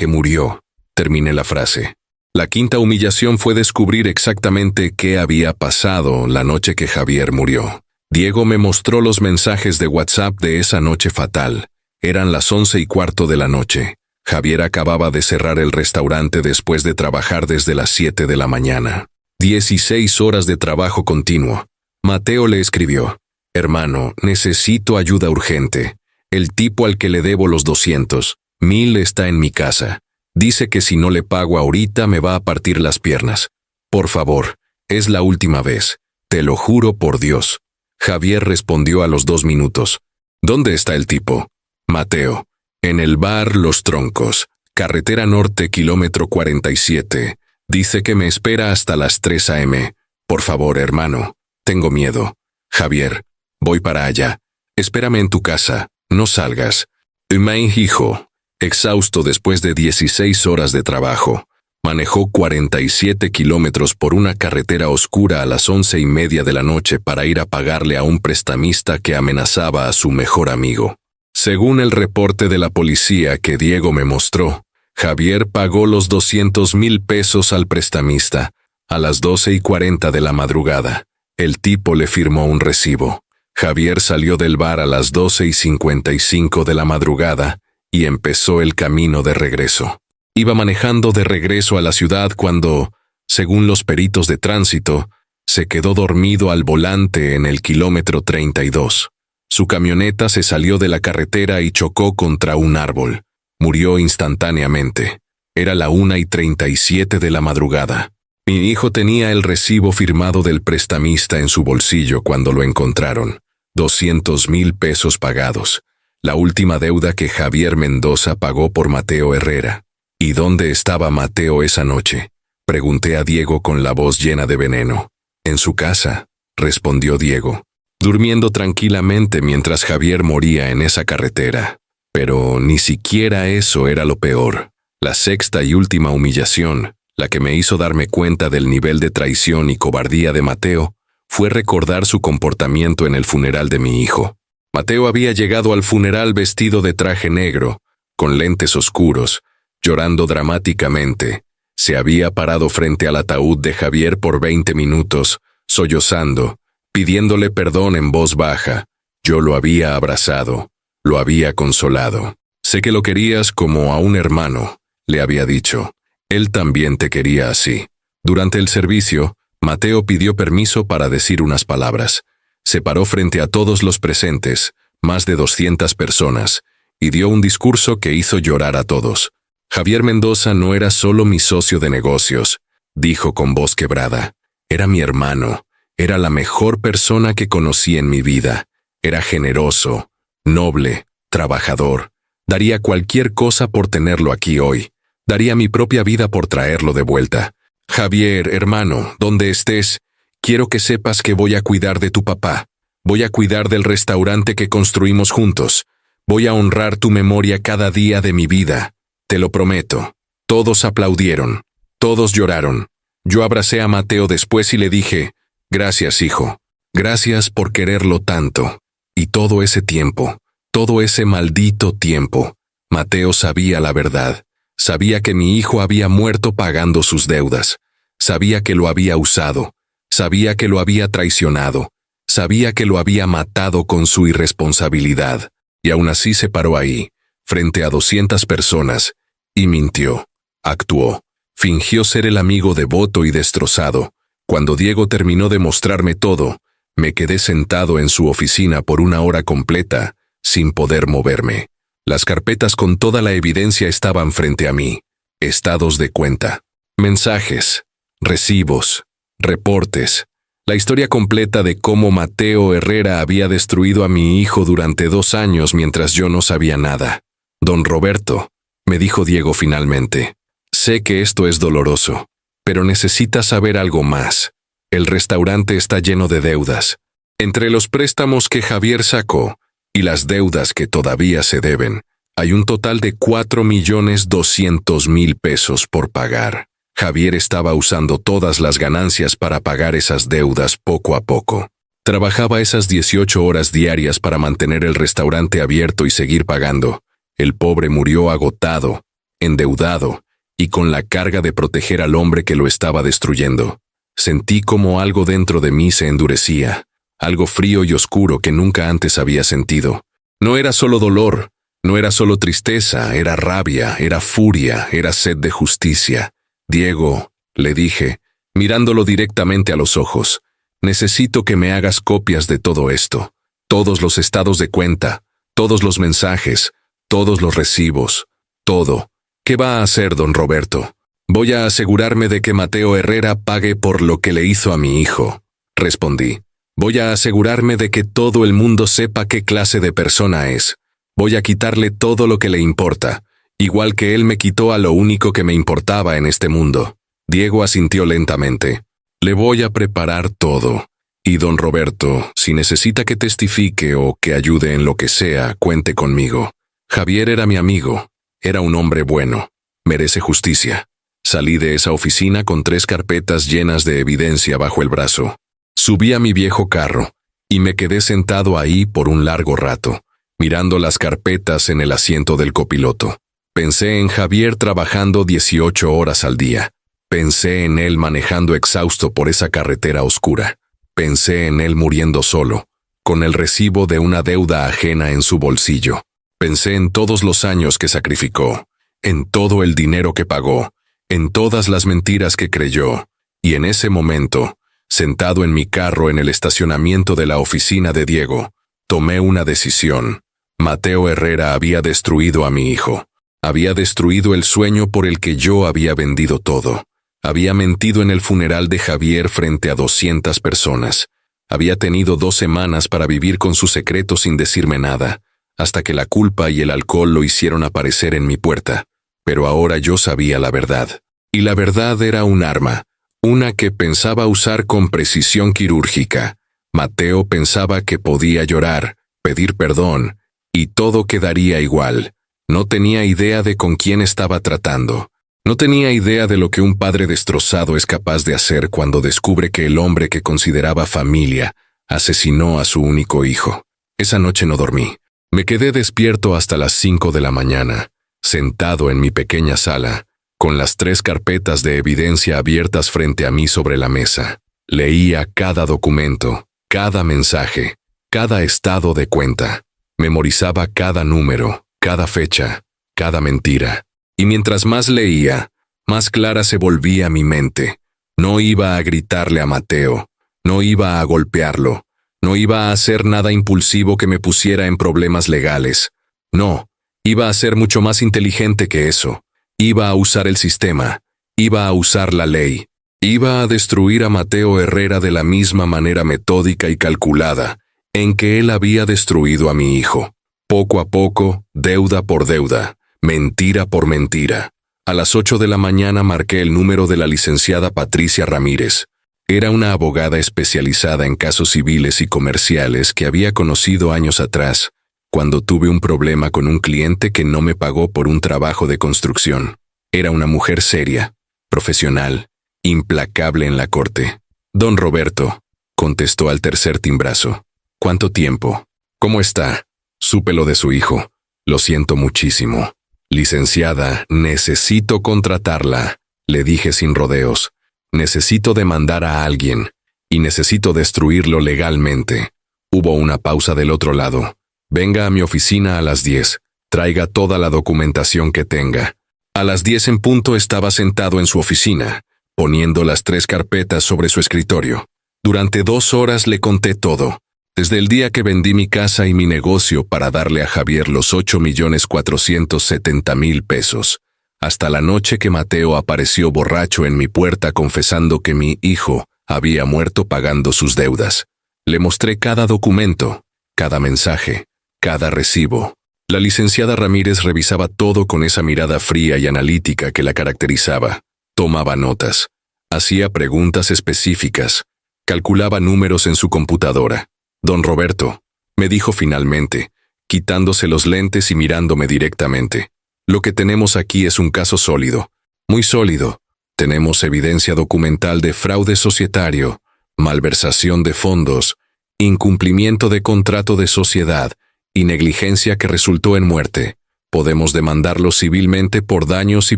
murió. Terminé la frase. La quinta humillación fue descubrir exactamente qué había pasado la noche que Javier murió. Diego me mostró los mensajes de WhatsApp de esa noche fatal. Eran las 11:15 de la noche. Javier acababa de cerrar el restaurante después de trabajar desde las 7 de la mañana. 16 horas de trabajo continuo. Mateo le escribió: «Hermano, necesito ayuda urgente. El tipo al que le debo los 200.000 está en mi casa. Dice que si no le pago ahorita me va a partir las piernas. Por favor, es la última vez. Te lo juro por Dios». Javier respondió a los 2 minutos: «¿Dónde está el tipo?» Mateo: «En el bar Los Troncos, carretera norte, kilómetro 47. Dice que me espera hasta las 3 a.m. Por favor, hermano, tengo miedo». Javier: «Voy para allá. Espérame en tu casa, no salgas». Mi hijo, exhausto después de 16 horas de trabajo, manejó 47 kilómetros por una carretera oscura a las 11:30 de la noche para ir a pagarle a un prestamista que amenazaba a su mejor amigo. Según el reporte de la policía que Diego me mostró, Javier pagó los 200.000 pesos al prestamista a las 12:40 de la madrugada. El tipo le firmó un recibo. Javier salió del bar a las 12:55 de la madrugada y empezó el camino de regreso. Iba manejando de regreso a la ciudad cuando, según los peritos de tránsito, se quedó dormido al volante en el kilómetro 32. Su camioneta se salió de la carretera y chocó contra un árbol. Murió instantáneamente. Era la 1:37 de la madrugada. Mi hijo tenía el recibo firmado del prestamista en su bolsillo cuando lo encontraron. 200.000 pesos pagados. La última deuda que Javier Mendoza pagó por Mateo Herrera. ¿Y dónde estaba Mateo esa noche? Pregunté a Diego con la voz llena de veneno. En su casa, respondió Diego, durmiendo tranquilamente mientras Javier moría en esa carretera. Pero ni siquiera eso era lo peor. La sexta y última humillación, la que me hizo darme cuenta del nivel de traición y cobardía de Mateo, fue recordar su comportamiento en el funeral de mi hijo. Mateo había llegado al funeral vestido de traje negro, con lentes oscuros, llorando dramáticamente. Se había parado frente al ataúd de Javier por 20 minutos, sollozando, pidiéndole perdón en voz baja. Yo lo había abrazado, lo había consolado. Sé que lo querías como a un hermano, le había dicho. Él también te quería así. Durante el servicio, Mateo pidió permiso para decir unas palabras. Se paró frente a todos los presentes, más de 200 personas, y dio un discurso que hizo llorar a todos. Javier Mendoza no era solo mi socio de negocios, dijo con voz quebrada. Era mi hermano, era la mejor persona que conocí en mi vida. Era generoso, noble, trabajador. Daría cualquier cosa por tenerlo aquí hoy. Daría mi propia vida por traerlo de vuelta. Javier, hermano, donde estés, quiero que sepas que voy a cuidar de tu papá. Voy a cuidar del restaurante que construimos juntos. Voy a honrar tu memoria cada día de mi vida. Te lo prometo. Todos aplaudieron. Todos lloraron. Yo abracé a Mateo después y le dije, gracias, hijo. Gracias por quererlo tanto. Y todo ese tiempo, todo ese maldito tiempo, Mateo sabía la verdad. Sabía que mi hijo había muerto pagando sus deudas. Sabía que lo había usado. Sabía que lo había traicionado. Sabía que lo había matado con su irresponsabilidad. Y aún así se paró ahí, frente a 200 personas, y mintió. Actuó. Fingió ser el amigo devoto y destrozado. Cuando Diego terminó de mostrarme todo, me quedé sentado en su oficina por 1 hora completa, sin poder moverme. Las carpetas con toda la evidencia estaban frente a mí. Estados de cuenta, mensajes, recibos, reportes. La historia completa de cómo Mateo Herrera había destruido a mi hijo durante 2 años mientras yo no sabía nada. Don Roberto, me dijo Diego finalmente, sé que esto es doloroso, pero necesitas saber algo más. El restaurante está lleno de deudas. Entre los préstamos que Javier sacó y las deudas que todavía se deben, hay un total de 4.200.000 pesos por pagar. Javier estaba usando todas las ganancias para pagar esas deudas poco a poco. Trabajaba esas 18 horas diarias para mantener el restaurante abierto y seguir pagando. El pobre murió agotado, endeudado, y con la carga de proteger al hombre que lo estaba destruyendo. Sentí como algo dentro de mí se endurecía, algo frío y oscuro que nunca antes había sentido. No era solo dolor, no era solo tristeza, era rabia, era furia, era sed de justicia. Diego, le dije, mirándolo directamente a los ojos, necesito que me hagas copias de todo esto, todos los estados de cuenta, todos los mensajes, todos los recibos, todo. ¿Qué va a hacer, don Roberto? Voy a asegurarme de que Mateo Herrera pague por lo que le hizo a mi hijo, respondí. Voy a asegurarme de que todo el mundo sepa qué clase de persona es. Voy a quitarle todo lo que le importa, igual que él me quitó a lo único que me importaba en este mundo. Diego asintió lentamente. Le voy a preparar todo. Y don Roberto, si necesita que testifique o que ayude en lo que sea, cuente conmigo. Javier era mi amigo. Era un hombre bueno. Merece justicia. Salí de esa oficina con 3 carpetas llenas de evidencia bajo el brazo. Subí a mi viejo carro, y me quedé sentado ahí por un largo rato, mirando las carpetas en el asiento del copiloto. Pensé en Javier trabajando 18 horas al día. Pensé en él manejando exhausto por esa carretera oscura. Pensé en él muriendo solo, con el recibo de una deuda ajena en su bolsillo. Pensé en todos los años que sacrificó, en todo el dinero que pagó, en todas las mentiras que creyó, y en ese momento, sentado en mi carro en el estacionamiento de la oficina de Diego, tomé una decisión. Mateo Herrera había destruido a mi hijo. Había destruido el sueño por el que yo había vendido todo. Había mentido en el funeral de Javier frente a 200 personas. Había tenido 2 semanas para vivir con su secreto sin decirme nada, hasta que la culpa y el alcohol lo hicieron aparecer en mi puerta. Pero ahora yo sabía la verdad. Y la verdad era un arma. Una que pensaba usar con precisión quirúrgica. Mateo pensaba que podía llorar, pedir perdón, y todo quedaría igual. No tenía idea de con quién estaba tratando. No tenía idea de lo que un padre destrozado es capaz de hacer cuando descubre que el hombre que consideraba familia asesinó a su único hijo. Esa noche no dormí. Me quedé despierto hasta las 5 de la mañana, sentado en mi pequeña sala, con las 3 carpetas de evidencia abiertas frente a mí sobre la mesa. Leía cada documento, cada mensaje, cada estado de cuenta. Memorizaba cada número, cada fecha, cada mentira. Y mientras más leía, más clara se volvía mi mente. No iba a gritarle a Mateo, no iba a golpearlo, no iba a hacer nada impulsivo que me pusiera en problemas legales. No, iba a ser mucho más inteligente que eso. Iba a usar el sistema, iba a usar la ley. Iba a destruir a Mateo Herrera de la misma manera metódica y calculada en que él había destruido a mi hijo. Poco a poco, deuda por deuda, mentira por mentira. A las 8 de la mañana marqué el número de la licenciada Patricia Ramírez. Era una abogada especializada en casos civiles y comerciales que había conocido años atrás, cuando tuve un problema con un cliente que no me pagó por un trabajo de construcción. Era una mujer seria, profesional, implacable en la corte. Don Roberto, contestó al tercer timbrazo. ¿Cuánto tiempo? ¿Cómo está? Supe lo de su hijo. Lo siento muchísimo. Licenciada, necesito contratarla, le dije sin rodeos. Necesito demandar a alguien, y necesito destruirlo legalmente. Hubo una pausa del otro lado. Venga a mi oficina a las 10. Traiga toda la documentación que tenga. A las 10 en punto estaba sentado en su oficina, poniendo las 3 carpetas sobre su escritorio. Durante 2 horas le conté todo. Desde el día que vendí mi casa y mi negocio para darle a Javier los 8.470.000 pesos, hasta la noche que Mateo apareció borracho en mi puerta confesando que mi hijo había muerto pagando sus deudas. Le mostré cada documento, cada mensaje, cada recibo. La licenciada Ramírez revisaba todo con esa mirada fría y analítica que la caracterizaba. Tomaba notas, hacía preguntas específicas, calculaba números en su computadora. Don Roberto, me dijo finalmente, quitándose los lentes y mirándome directamente. Lo que tenemos aquí es un caso sólido, muy sólido. Tenemos evidencia documental de fraude societario, malversación de fondos, incumplimiento de contrato de sociedad y negligencia que resultó en muerte. Podemos demandarlo civilmente por daños y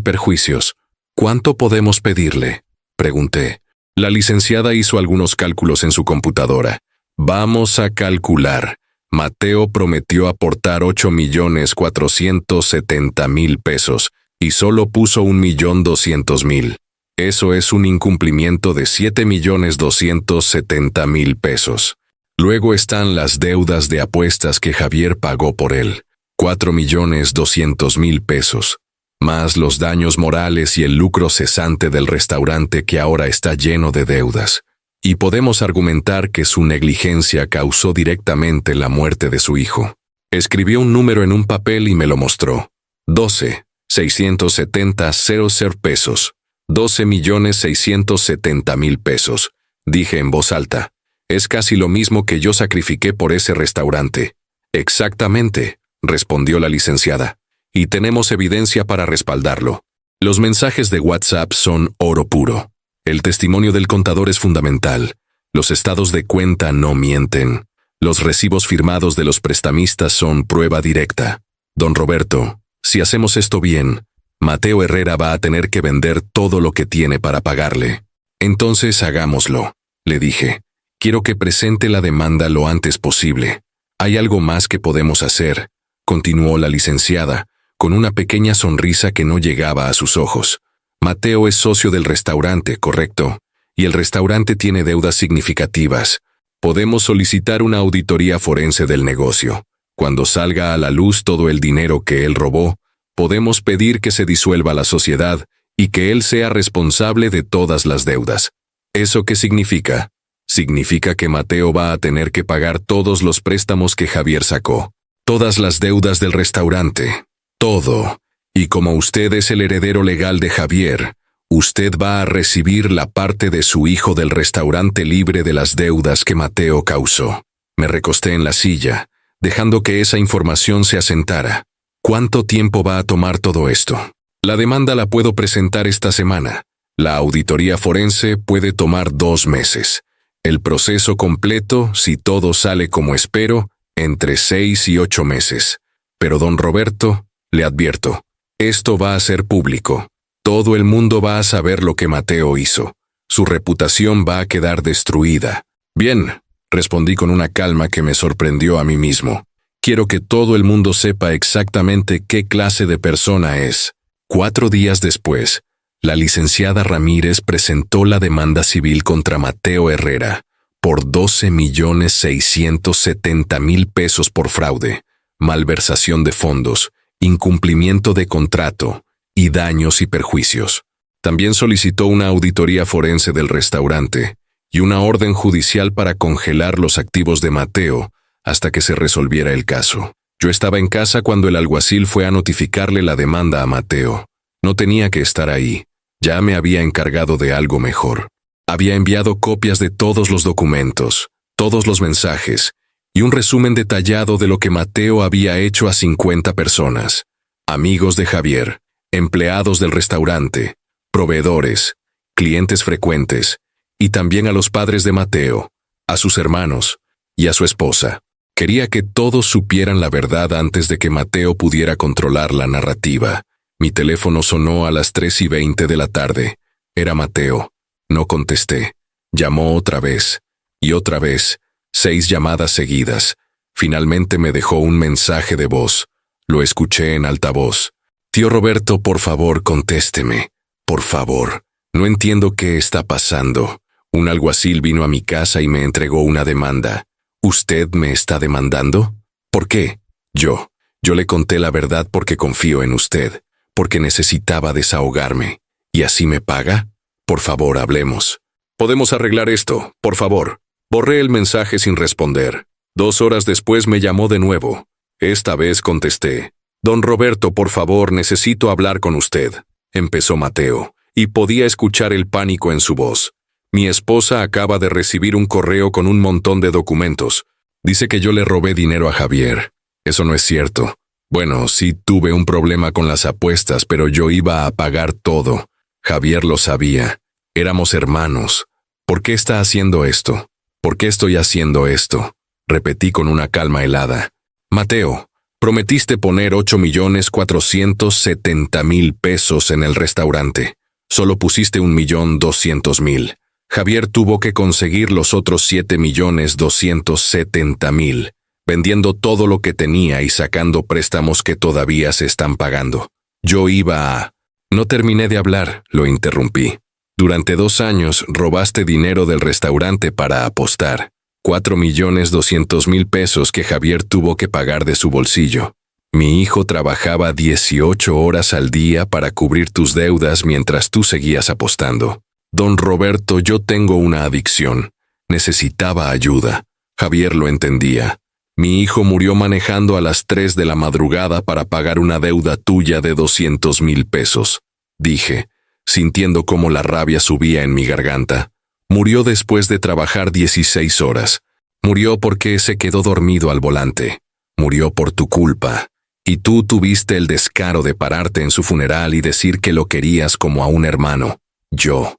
perjuicios. ¿Cuánto podemos pedirle?, pregunté. La licenciada hizo algunos cálculos en su computadora. Vamos a calcular. Mateo prometió aportar 8.470.000 pesos y solo puso 1.200.000. Eso es un incumplimiento de 7.270.000 pesos. Luego están las deudas de apuestas que Javier pagó por él, 4.200.000 pesos, más los daños morales y el lucro cesante del restaurante que ahora está lleno de deudas. Y podemos argumentar que su negligencia causó directamente la muerte de su hijo. Escribió un número en un papel y me lo mostró. 12.670.000 pesos. 12.670.000 pesos. Dije en voz alta. Es casi lo mismo que yo sacrifiqué por ese restaurante. Exactamente, respondió la licenciada. Y tenemos evidencia para respaldarlo. Los mensajes de WhatsApp son oro puro. El testimonio del contador es fundamental. Los estados de cuenta no mienten. Los recibos firmados de los prestamistas son prueba directa. Don Roberto, si hacemos esto bien, Mateo Herrera va a tener que vender todo lo que tiene para pagarle. Entonces hagámoslo, le dije. Quiero que presente la demanda lo antes posible. Hay algo más que podemos hacer, continuó la licenciada, con una pequeña sonrisa que no llegaba a sus ojos. Mateo es socio del restaurante, ¿correcto? Y el restaurante tiene deudas significativas. Podemos solicitar una auditoría forense del negocio. Cuando salga a la luz todo el dinero que él robó, podemos pedir que se disuelva la sociedad y que él sea responsable de todas las deudas. ¿Eso qué significa? Significa que Mateo va a tener que pagar todos los préstamos que Javier sacó, todas las deudas del restaurante, todo. Y como usted es el heredero legal de Javier, usted va a recibir la parte de su hijo del restaurante libre de las deudas que Mateo causó. Me recosté en la silla, dejando que esa información se asentara. ¿Cuánto tiempo va a tomar todo esto? La demanda la puedo presentar esta semana. La auditoría forense puede tomar 2 meses. El proceso completo, si todo sale como espero, entre 6 y 8 meses. Pero don Roberto, le advierto, esto va a ser público. Todo el mundo va a saber lo que Mateo hizo. Su reputación va a quedar destruida. Bien, respondí con una calma que me sorprendió a mí mismo. Quiero que todo el mundo sepa exactamente qué clase de persona es. 4 días después, la licenciada Ramírez presentó la demanda civil contra Mateo Herrera por 12.670.000 pesos por fraude, malversación de fondos, incumplimiento de contrato y daños y perjuicios. También solicitó una auditoría forense del restaurante y una orden judicial para congelar los activos de Mateo hasta que se resolviera el caso. Yo estaba en casa cuando el alguacil fue a notificarle la demanda a Mateo. No tenía que estar ahí. Ya me había encargado de algo mejor. Había enviado copias de todos los documentos, todos los mensajes, y un resumen detallado de lo que Mateo había hecho a 50 personas, amigos de Javier, empleados del restaurante, proveedores, clientes frecuentes, y también a los padres de Mateo, a sus hermanos y a su esposa. Quería que todos supieran la verdad antes de que Mateo pudiera controlar la narrativa. Mi teléfono sonó a las 3:20 de la tarde. Era Mateo. No contesté. Llamó otra vez. Y otra vez. 6 llamadas seguidas. Finalmente me dejó un mensaje de voz. Lo escuché en altavoz. Tío Roberto, por favor, contésteme. Por favor. No entiendo qué está pasando. Un alguacil vino a mi casa y me entregó una demanda. ¿Usted me está demandando? ¿Por qué? Yo le conté la verdad porque confío en usted. Porque necesitaba desahogarme. ¿Y así me paga? Por favor, hablemos. Podemos arreglar esto, por favor. Borré el mensaje sin responder. 2 horas después me llamó de nuevo. Esta vez contesté. Don Roberto, por favor, necesito hablar con usted. Empezó Mateo, y podía escuchar el pánico en su voz. Mi esposa acaba de recibir un correo con un montón de documentos. Dice que yo le robé dinero a Javier. Eso no es cierto. Bueno, sí tuve un problema con las apuestas, pero yo iba a pagar todo. Javier lo sabía. Éramos hermanos. ¿Por qué está haciendo esto? ¿Por qué estoy haciendo esto? Repetí con una calma helada. Mateo, prometiste poner 8.470.000 pesos en el restaurante. Solo pusiste 1.200.000. Javier tuvo que conseguir los otros 7.270.000. Vendiendo todo lo que tenía y sacando préstamos que todavía se están pagando. Yo iba a... No terminé de hablar, lo interrumpí. Durante 2 años robaste dinero del restaurante para apostar. 4.200.000 pesos que Javier tuvo que pagar de su bolsillo. Mi hijo trabajaba 18 horas al día para cubrir tus deudas mientras tú seguías apostando. Don Roberto, yo tengo una adicción. Necesitaba ayuda. Javier lo entendía. Mi hijo murió manejando a las 3 de la madrugada para pagar una deuda tuya de 200.000 pesos. Dije, sintiendo cómo la rabia subía en mi garganta. Murió después de trabajar 16 horas. Murió porque se quedó dormido al volante. Murió por tu culpa. Y tú tuviste el descaro de pararte en su funeral y decir que lo querías como a un hermano. Yo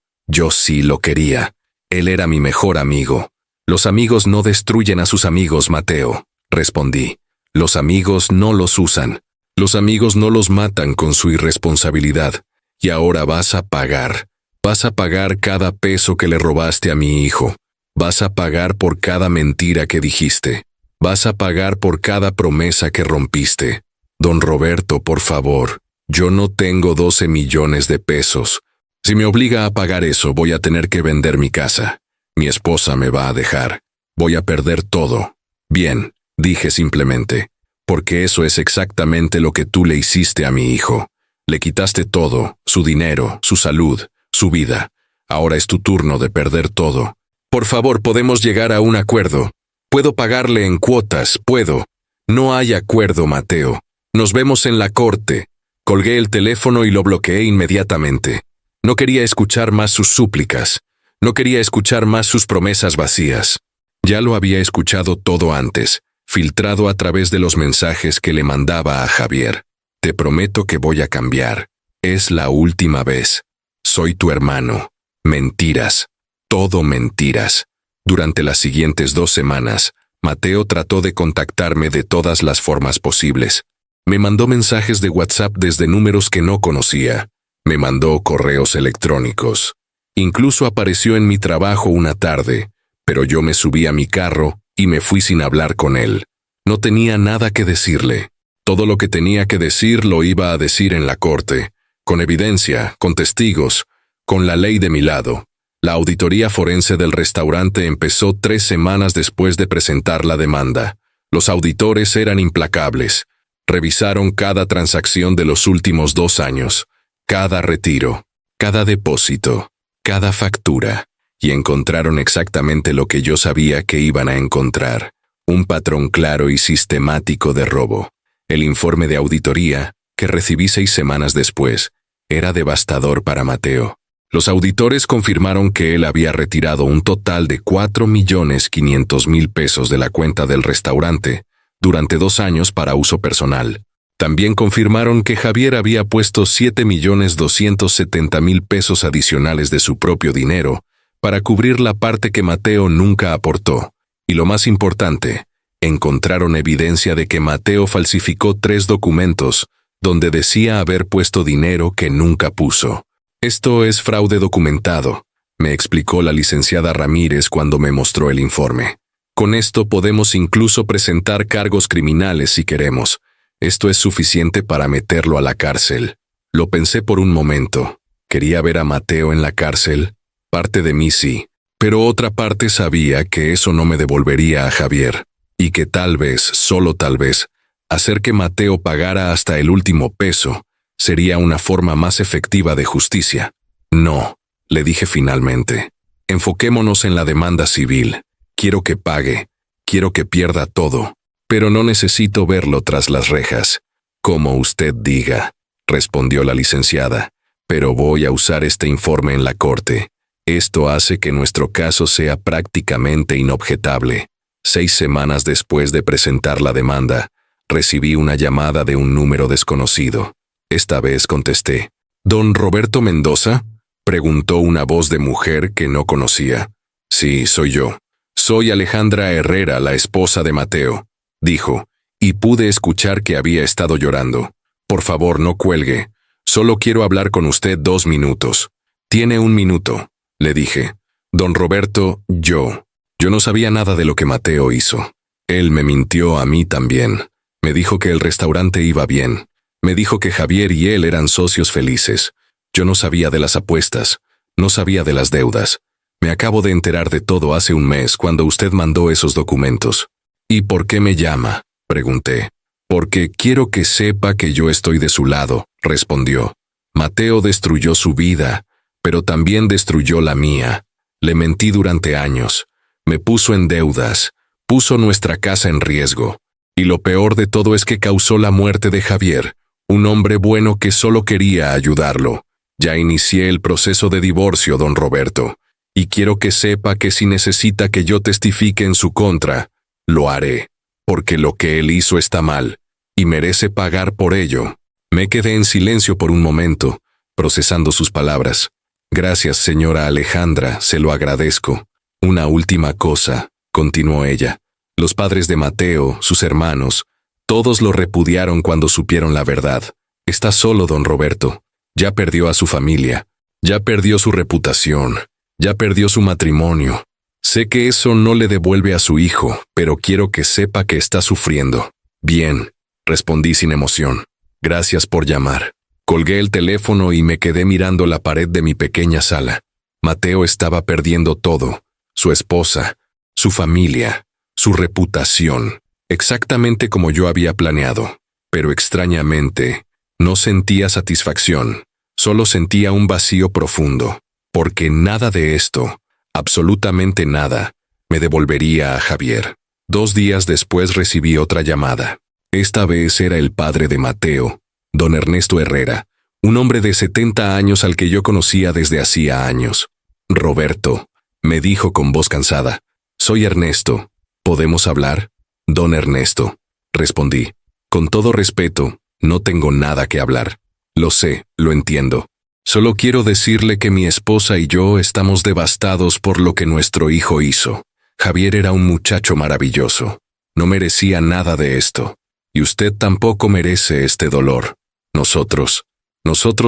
sí lo quería. Él era mi mejor amigo. Los amigos no destruyen a sus amigos, Mateo, respondí. Los amigos no los usan. Los amigos no los matan con su irresponsabilidad. Y ahora vas a pagar. Vas a pagar cada peso que le robaste a mi hijo. Vas a pagar por cada mentira que dijiste. Vas a pagar por cada promesa que rompiste. Don Roberto, por favor, yo no tengo 12 millones de pesos. Si me obliga a pagar eso, voy a tener que vender mi casa. Mi esposa me va a dejar. Voy a perder todo. Bien, dije simplemente, porque eso es exactamente lo que tú le hiciste a mi hijo. Le quitaste todo, su dinero, su salud, su vida. Ahora es tu turno de perder todo. Por favor, podemos llegar a un acuerdo. Puedo pagarle en cuotas, puedo. No hay acuerdo, Mateo. Nos vemos en la corte. Colgué el teléfono y lo bloqueé inmediatamente. No quería escuchar más sus súplicas. No quería escuchar más sus promesas vacías. Ya lo había escuchado todo antes. filtrado a través de los mensajes que le mandaba a Javier. Te prometo que voy a cambiar. Es la última vez. Soy tu hermano. Mentiras. Todo mentiras. Durante las siguientes 2 semanas, Mateo trató de contactarme de todas las formas posibles. Me mandó mensajes de WhatsApp desde números que no conocía. Me mandó correos electrónicos. Incluso apareció en mi trabajo una tarde, pero yo me subí a mi carro y me fui sin hablar con él. No tenía nada que decirle. Todo lo que tenía que decir lo iba a decir en la corte, con evidencia, con testigos, con la ley de mi lado. La auditoría forense del restaurante empezó 3 semanas después de presentar la demanda. Los auditores eran implacables. Revisaron cada transacción de los últimos 2 años, cada retiro, cada depósito, cada factura, y encontraron exactamente lo que yo sabía que iban a encontrar: un patrón claro y sistemático de robo. El informe de auditoría, que recibí 6 semanas después, era devastador para Mateo. Los auditores confirmaron que él había retirado un total de 4.500.000 pesos de la cuenta del restaurante durante 2 años para uso personal. También confirmaron que Javier había puesto 7.270.000 pesos adicionales de su propio dinero para cubrir la parte que Mateo nunca aportó. Y lo más importante, encontraron evidencia de que Mateo falsificó 3 documentos donde decía haber puesto dinero que nunca puso. Esto es fraude documentado, me explicó la licenciada Ramírez cuando me mostró el informe. Con esto podemos incluso presentar cargos criminales si queremos. Esto es suficiente para meterlo a la cárcel. Lo pensé por un momento. ¿Quería ver a Mateo en la cárcel? Parte de mí sí, pero otra parte sabía que eso no me devolvería a Javier, y que tal vez, solo tal vez, hacer que Mateo pagara hasta el último peso sería una forma más efectiva de justicia. No, le dije finalmente. Enfoquémonos en la demanda civil. Quiero que pague, quiero que pierda todo, pero no necesito verlo tras las rejas. Como usted diga, respondió la licenciada, pero voy a usar este informe en la corte. Esto hace que nuestro caso sea prácticamente inobjetable. 6 semanas después de presentar la demanda, recibí una llamada de un número desconocido. Esta vez contesté. ¿Don Roberto Mendoza?, preguntó una voz de mujer que no conocía. Sí, soy yo. Soy Alejandra Herrera, la esposa de Mateo, dijo, y pude escuchar que había estado llorando. Por favor, no cuelgue. Solo quiero hablar con usted 2 minutos. Tiene 1 minuto, le dije. Don Roberto, yo no sabía nada de lo que Mateo hizo. Él me mintió a mí también. Me dijo que el restaurante iba bien. Me dijo que Javier y él eran socios felices. Yo no sabía de las apuestas, no sabía de las deudas. Me acabo de enterar de todo hace 1 mes cuando usted mandó esos documentos. ¿Y por qué me llama?, pregunté. Porque quiero que sepa que yo estoy de su lado, respondió. Mateo destruyó su vida, pero también destruyó la mía. Le mentí durante años. Me puso en deudas, puso nuestra casa en riesgo. Y lo peor de todo es que causó la muerte de Javier, un hombre bueno que solo quería ayudarlo. Ya inicié el proceso de divorcio, don Roberto, y quiero que sepa que si necesita que yo testifique en su contra, lo haré, porque lo que él hizo está mal, y merece pagar por ello. Me quedé en silencio por un momento, procesando sus palabras. Gracias, señora Alejandra, se lo agradezco. Una última cosa, continuó ella. Los padres de Mateo, sus hermanos, todos lo repudiaron cuando supieron la verdad. Está solo, don Roberto. Ya perdió a su familia. Ya perdió su reputación. Ya perdió su matrimonio. Sé que eso no le devuelve a su hijo, pero quiero que sepa que está sufriendo. Bien, respondí sin emoción. Gracias por llamar. Colgué el teléfono y me quedé mirando la pared de mi pequeña sala. Mateo estaba perdiendo todo. Su esposa, su familia, su reputación, exactamente como yo había planeado. Pero extrañamente, no sentía satisfacción, solo sentía un vacío profundo, porque nada de esto, absolutamente nada, me devolvería a Javier. 2 días después recibí otra llamada. Esta vez era el padre de Mateo, don Ernesto Herrera, un hombre de 70 años al que yo conocía desde hacía años. Roberto, me dijo con voz cansada, soy Ernesto, ¿podemos hablar? Don Ernesto, respondí. Con todo respeto, no tengo nada que hablar. Lo sé, lo entiendo. Solo quiero decirle que mi esposa y yo estamos devastados por lo que nuestro hijo hizo. Javier era un muchacho maravilloso. No merecía nada de esto. Y usted tampoco merece este dolor. Nosotros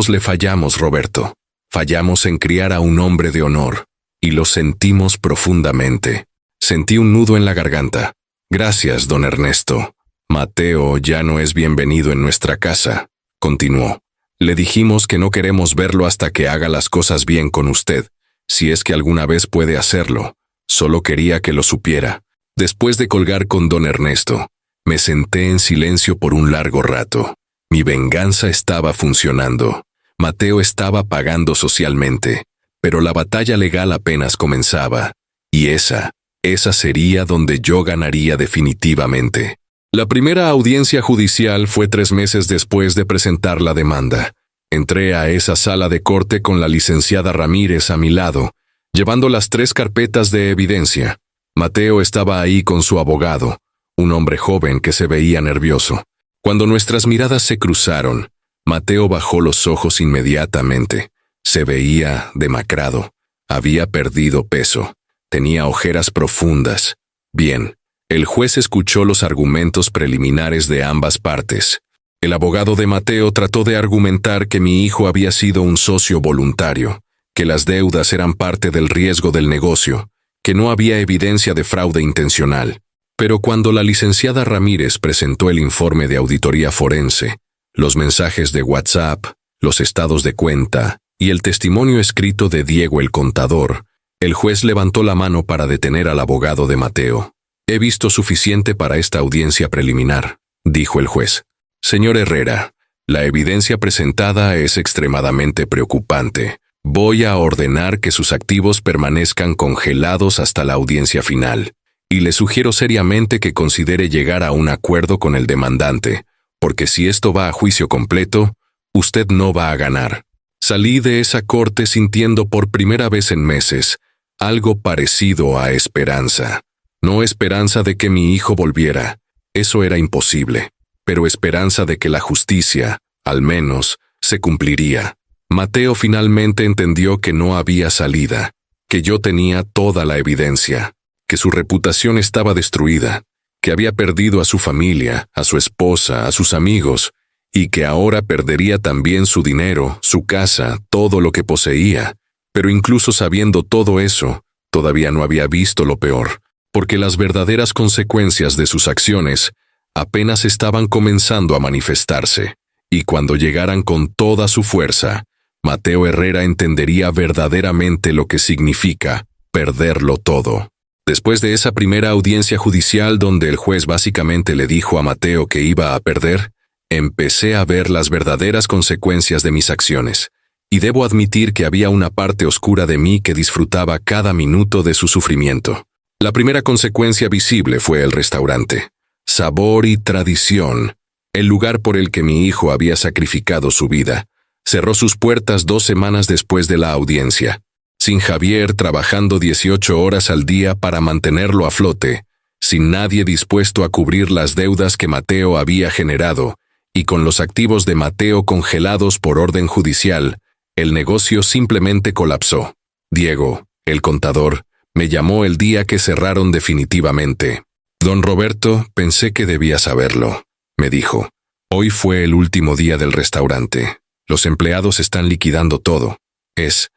le fallamos, Roberto. Fallamos en criar a un hombre de honor. Y lo sentimos profundamente. Sentí un nudo en la garganta. Gracias, don Ernesto. Mateo ya no es bienvenido en nuestra casa, continuó. Le dijimos que no queremos verlo hasta que haga las cosas bien con usted, si es que alguna vez puede hacerlo. Solo quería que lo supiera. Después de colgar con don Ernesto, me senté en silencio por un largo rato. Mi venganza estaba funcionando. Mateo estaba pagando socialmente, pero la batalla legal apenas comenzaba, y esa sería donde yo ganaría definitivamente. La primera audiencia judicial fue 3 meses después de presentar la demanda. Entré a esa sala de corte con la licenciada Ramírez a mi lado, llevando las 3 carpetas de evidencia. Mateo estaba ahí con su abogado, un hombre joven que se veía nervioso. Cuando nuestras miradas se cruzaron, Mateo bajó los ojos inmediatamente. Se veía demacrado. Había perdido peso. Tenía ojeras profundas. Bien. El juez escuchó los argumentos preliminares de ambas partes. El abogado de Mateo trató de argumentar que mi hijo había sido un socio voluntario, que las deudas eran parte del riesgo del negocio, que no había evidencia de fraude intencional. Pero cuando la licenciada Ramírez presentó el informe de auditoría forense, los mensajes de WhatsApp, los estados de cuenta y el testimonio escrito de Diego el contador, el juez levantó la mano para detener al abogado de Mateo. He visto suficiente para esta audiencia preliminar, dijo el juez. Señor Herrera, la evidencia presentada es extremadamente preocupante. Voy a ordenar que sus activos permanezcan congelados hasta la audiencia final, y le sugiero seriamente que considere llegar a un acuerdo con el demandante, porque si esto va a juicio completo, usted no va a ganar. Salí de esa corte sintiendo por primera vez en meses algo parecido a esperanza. No esperanza de que mi hijo volviera, eso era imposible, pero esperanza de que la justicia, al menos, se cumpliría. Mateo finalmente entendió que no había salida, que yo tenía toda la evidencia, que su reputación estaba destruida, que había perdido a su familia, a su esposa, a sus amigos, y que ahora perdería también su dinero, su casa, todo lo que poseía. Pero incluso sabiendo todo eso, todavía no había visto lo peor, porque las verdaderas consecuencias de sus acciones apenas estaban comenzando a manifestarse, y cuando llegaran con toda su fuerza, Mateo Herrera entendería verdaderamente lo que significa perderlo todo. Después de esa primera audiencia judicial donde el juez básicamente le dijo a Mateo que iba a perder, empecé a ver las verdaderas consecuencias de mis acciones, y debo admitir que había una parte oscura de mí que disfrutaba cada minuto de su sufrimiento. La primera consecuencia visible fue el restaurante. Sabor y tradición, el lugar por el que mi hijo había sacrificado su vida, cerró sus puertas 2 semanas después de la audiencia, sin Javier trabajando 18 horas al día para mantenerlo a flote, sin nadie dispuesto a cubrir las deudas que Mateo había generado, y con los activos de Mateo congelados por orden judicial, el negocio simplemente colapsó. Diego, el contador, me llamó el día que cerraron definitivamente. Don Roberto, pensé que debía saberlo, me dijo. Hoy fue el último día del restaurante. Los empleados están liquidando todo. Es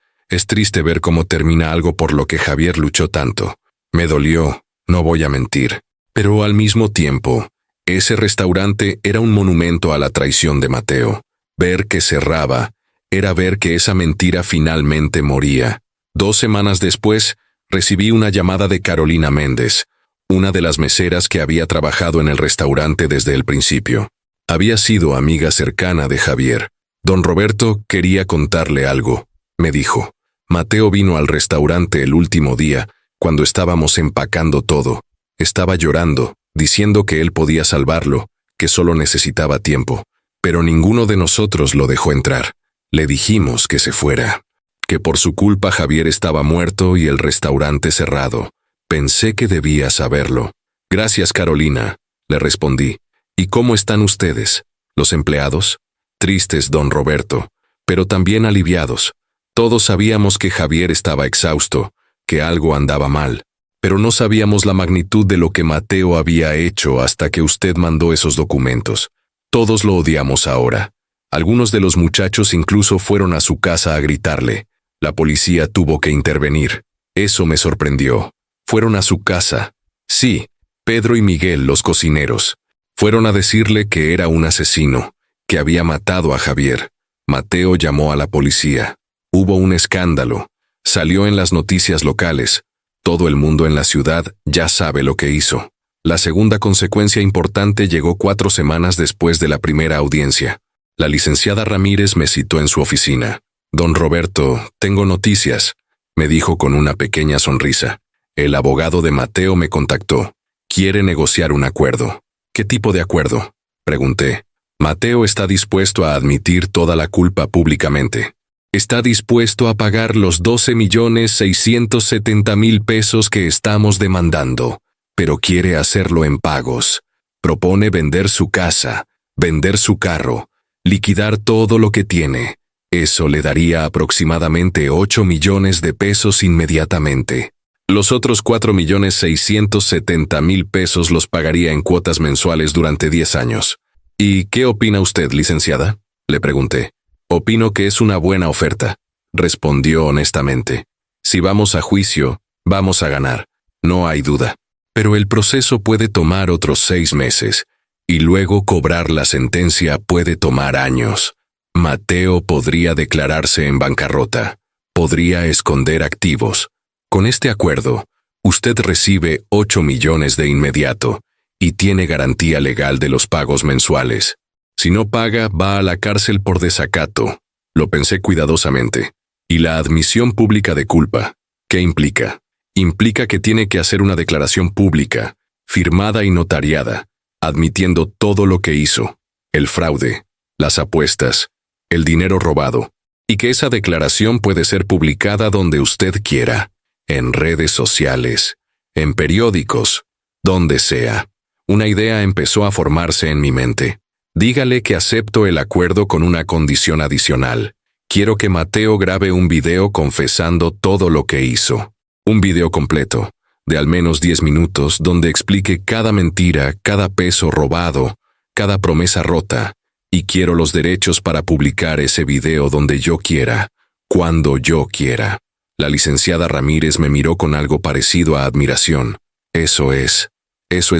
triste ver cómo termina algo por lo que Javier luchó tanto. Me dolió, no voy a mentir. Pero al mismo tiempo, ese restaurante era un monumento a la traición de Mateo. Ver que cerraba era ver que esa mentira finalmente moría. 2 semanas después, recibí una llamada de Carolina Méndez, una de las meseras que había trabajado en el restaurante desde el principio. Había sido amiga cercana de Javier. Don Roberto quería contarle algo, me dijo. Mateo vino al restaurante el último día, cuando estábamos empacando todo. Estaba llorando, diciendo que él podía salvarlo, que solo necesitaba tiempo, pero ninguno de nosotros lo dejó entrar. Le dijimos que se fuera, que por su culpa Javier estaba muerto y el restaurante cerrado. Pensé que debía saberlo. Gracias, Carolina, le respondí. ¿Y cómo están ustedes, los empleados? Tristes, don Roberto, pero también aliviados. Todos sabíamos que Javier estaba exhausto, que algo andaba mal, pero no sabíamos la magnitud de lo que Mateo había hecho hasta que usted mandó esos documentos. Todos lo odiamos ahora. Algunos de los muchachos incluso fueron a su casa a gritarle. La policía tuvo que intervenir. Eso me sorprendió. Fueron a su casa. Sí, Pedro y Miguel, los cocineros. Fueron a decirle que era un asesino, que había matado a Javier. Mateo llamó a la policía. Hubo un escándalo. Salió en las noticias locales. Todo el mundo en la ciudad ya sabe lo que hizo. La segunda consecuencia importante llegó 4 semanas después de la primera audiencia. La licenciada Ramírez me citó en su oficina. Don Roberto, tengo noticias, me dijo con una pequeña sonrisa. El abogado de Mateo me contactó. Quiere negociar un acuerdo. ¿Qué tipo de acuerdo?, pregunté. Mateo está dispuesto a admitir toda la culpa públicamente. Está dispuesto a pagar los 12.670.000 pesos que estamos demandando, pero quiere hacerlo en pagos. Propone vender su casa, vender su carro, liquidar todo lo que tiene. Eso le daría aproximadamente 8 millones de pesos inmediatamente. Los otros 4.670.000 pesos los pagaría en cuotas mensuales durante 10 años. ¿Y qué opina usted, licenciada?, le pregunté. Opino que es una buena oferta, respondió honestamente. Si vamos a juicio, vamos a ganar, no hay duda. Pero el proceso puede tomar otros 6 meses, y luego cobrar la sentencia puede tomar años. Mateo podría declararse en bancarrota, podría esconder activos. Con este acuerdo, usted recibe 8 millones de inmediato y tiene garantía legal de los pagos mensuales. Si no paga, va a la cárcel por desacato. Lo pensé cuidadosamente. ¿Y la admisión pública de culpa? ¿Qué implica? Implica que tiene que hacer una declaración pública, firmada y notariada, admitiendo todo lo que hizo, el fraude, las apuestas, el dinero robado, y que esa declaración puede ser publicada donde usted quiera, en redes sociales, en periódicos, donde sea. Una idea empezó a formarse en mi mente. Dígale que acepto el acuerdo con una condición adicional. Quiero que Mateo grabe un video confesando todo lo que hizo. Un video completo, de al menos 10 minutos, donde explique cada mentira, cada peso robado, cada promesa rota, y quiero los derechos para publicar ese video donde yo quiera, cuando yo quiera. La licenciada Ramírez me miró con algo parecido a admiración. Eso es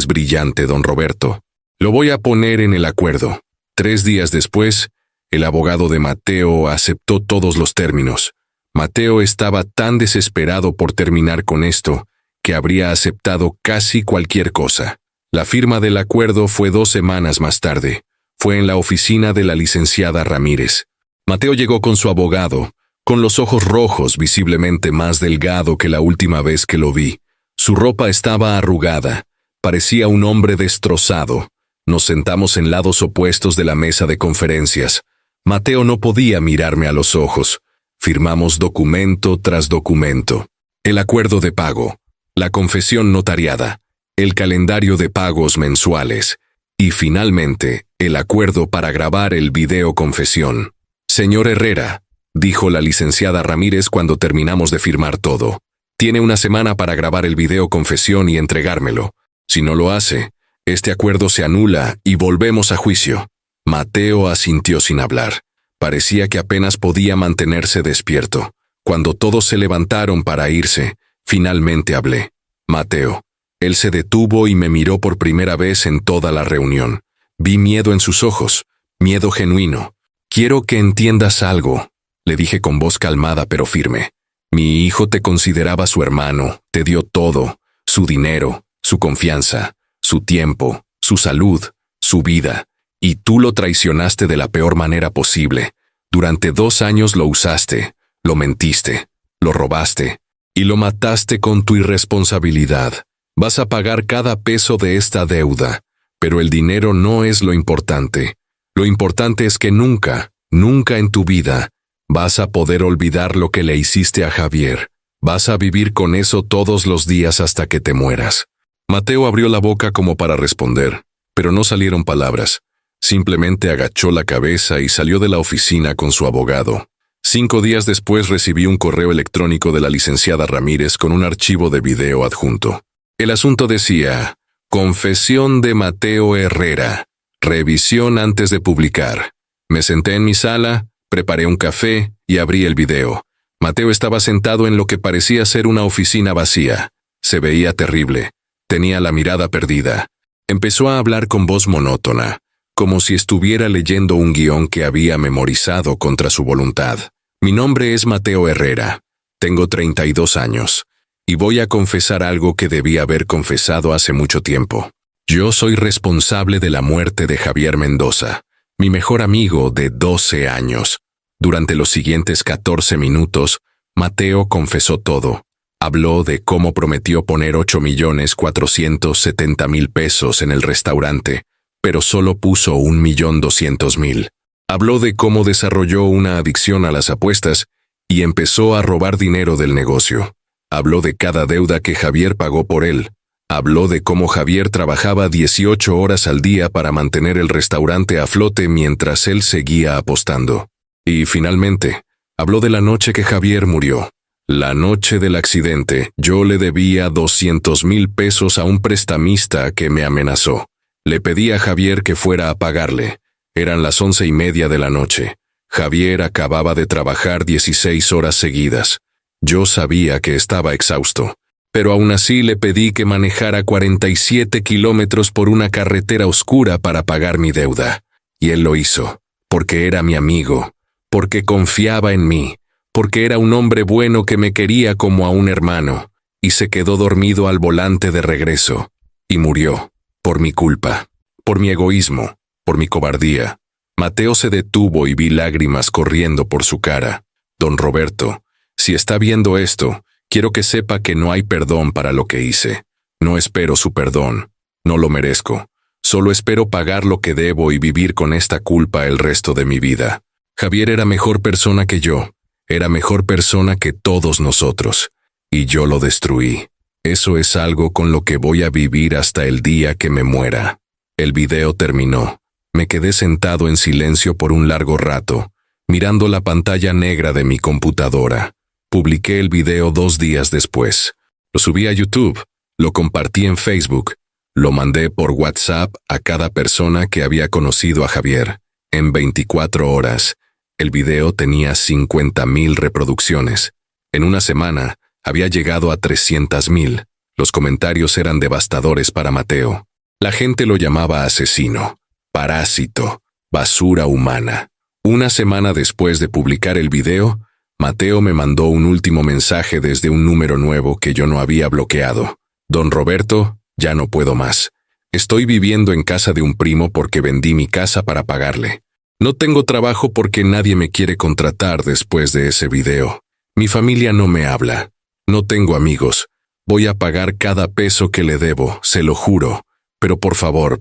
brillante, don Roberto. Lo voy a poner en el acuerdo. 3 días después, el abogado de Mateo aceptó todos los términos. Mateo estaba tan desesperado por terminar con esto, que habría aceptado casi cualquier cosa. La firma del acuerdo fue 2 semanas más tarde. Fue en la oficina de la licenciada Ramírez. Mateo llegó con su abogado, con los ojos rojos, visiblemente más delgado que la última vez que lo vi. Su ropa estaba arrugada. Parecía un hombre destrozado. Nos sentamos en lados opuestos de la mesa de conferencias. Mateo no podía mirarme a los ojos. Firmamos documento tras documento. El acuerdo de pago, la confesión notariada, el calendario de pagos mensuales y, finalmente, el acuerdo para grabar el video confesión. Señor Herrera, dijo la licenciada Ramírez cuando terminamos de firmar todo. Tiene 1 semana para grabar el video confesión y entregármelo. Si no lo hace, este acuerdo se anula y volvemos a juicio. Mateo asintió sin hablar. Parecía que apenas podía mantenerse despierto. Cuando todos se levantaron para irse, finalmente hablé. Mateo. Él se detuvo y me miró por primera vez en toda la reunión. Vi miedo en sus ojos, miedo genuino. Quiero que entiendas algo, le dije con voz calmada pero firme. Mi hijo te consideraba su hermano, te dio todo, su dinero, su confianza, su tiempo, su salud, su vida, y tú lo traicionaste de la peor manera posible. Durante 2 años lo usaste, lo mentiste, lo robaste, y lo mataste con tu irresponsabilidad. Vas a pagar cada peso de esta deuda, pero el dinero no es lo importante. Lo importante es que nunca, nunca en tu vida, vas a poder olvidar lo que le hiciste a Javier. Vas a vivir con eso todos los días hasta que te mueras. Mateo abrió la boca como para responder, pero no salieron palabras. Simplemente agachó la cabeza y salió de la oficina con su abogado. 5 días después recibí un correo electrónico de la licenciada Ramírez con un archivo de video adjunto. El asunto decía: confesión de Mateo Herrera. Revisión antes de publicar. Me senté en mi sala, preparé un café y abrí el video. Mateo estaba sentado en lo que parecía ser una oficina vacía. Se veía terrible. Tenía la mirada perdida. Empezó a hablar con voz monótona, como si estuviera leyendo un guión que había memorizado contra su voluntad. Mi nombre es Mateo Herrera. Tengo 32 años. Y voy a confesar algo que debí haber confesado hace mucho tiempo. Yo soy responsable de la muerte de Javier Mendoza, mi mejor amigo de 12 años. Durante los siguientes 14 minutos, Mateo confesó todo. Habló de cómo prometió poner 8.470.000 pesos en el restaurante, pero solo puso 1.200.000. Habló de cómo desarrolló una adicción a las apuestas y empezó a robar dinero del negocio. Habló de cada deuda que Javier pagó por él. Habló de cómo Javier trabajaba 18 horas al día para mantener el restaurante a flote mientras él seguía apostando. Y finalmente, habló de la noche que Javier murió. La noche del accidente, yo le debía 200.000 pesos a un prestamista que me amenazó. Le pedí a Javier que fuera a pagarle. Eran las 11:30 de la noche. Javier acababa de trabajar 16 horas seguidas. Yo sabía que estaba exhausto, pero aún así le pedí que manejara 47 kilómetros por una carretera oscura para pagar mi deuda. Y él lo hizo, porque era mi amigo, porque confiaba en mí, porque era un hombre bueno que me quería como a un hermano, y se quedó dormido al volante de regreso, y murió, por mi culpa, por mi egoísmo, por mi cobardía. Mateo se detuvo y vi lágrimas corriendo por su cara. Don Roberto, si está viendo esto, quiero que sepa que no hay perdón para lo que hice. No espero su perdón, no lo merezco. Solo espero pagar lo que debo y vivir con esta culpa el resto de mi vida. Javier era mejor persona que yo, era mejor persona que todos nosotros, y yo lo destruí. Eso es algo con lo que voy a vivir hasta el día que me muera. El video terminó. Me quedé sentado en silencio por un largo rato, mirando la pantalla negra de mi computadora. Publiqué el video 2 días después. Lo subí a YouTube, lo compartí en Facebook, lo mandé por WhatsApp a cada persona que había conocido a Javier. En 24 horas, el video tenía 50.000 reproducciones. En una semana, había llegado a 300.000. Los comentarios eran devastadores para Mateo. La gente lo llamaba asesino, parásito, basura humana. Una semana después de publicar el video, Mateo me mandó un último mensaje desde un número nuevo que yo no había bloqueado. Don Roberto, ya no puedo más. Estoy viviendo en casa de un primo porque vendí mi casa para pagarle. No tengo trabajo porque nadie me quiere contratar después de ese video. Mi familia no me habla. No tengo amigos. Voy a pagar cada peso que le debo, se lo juro. Pero por favor,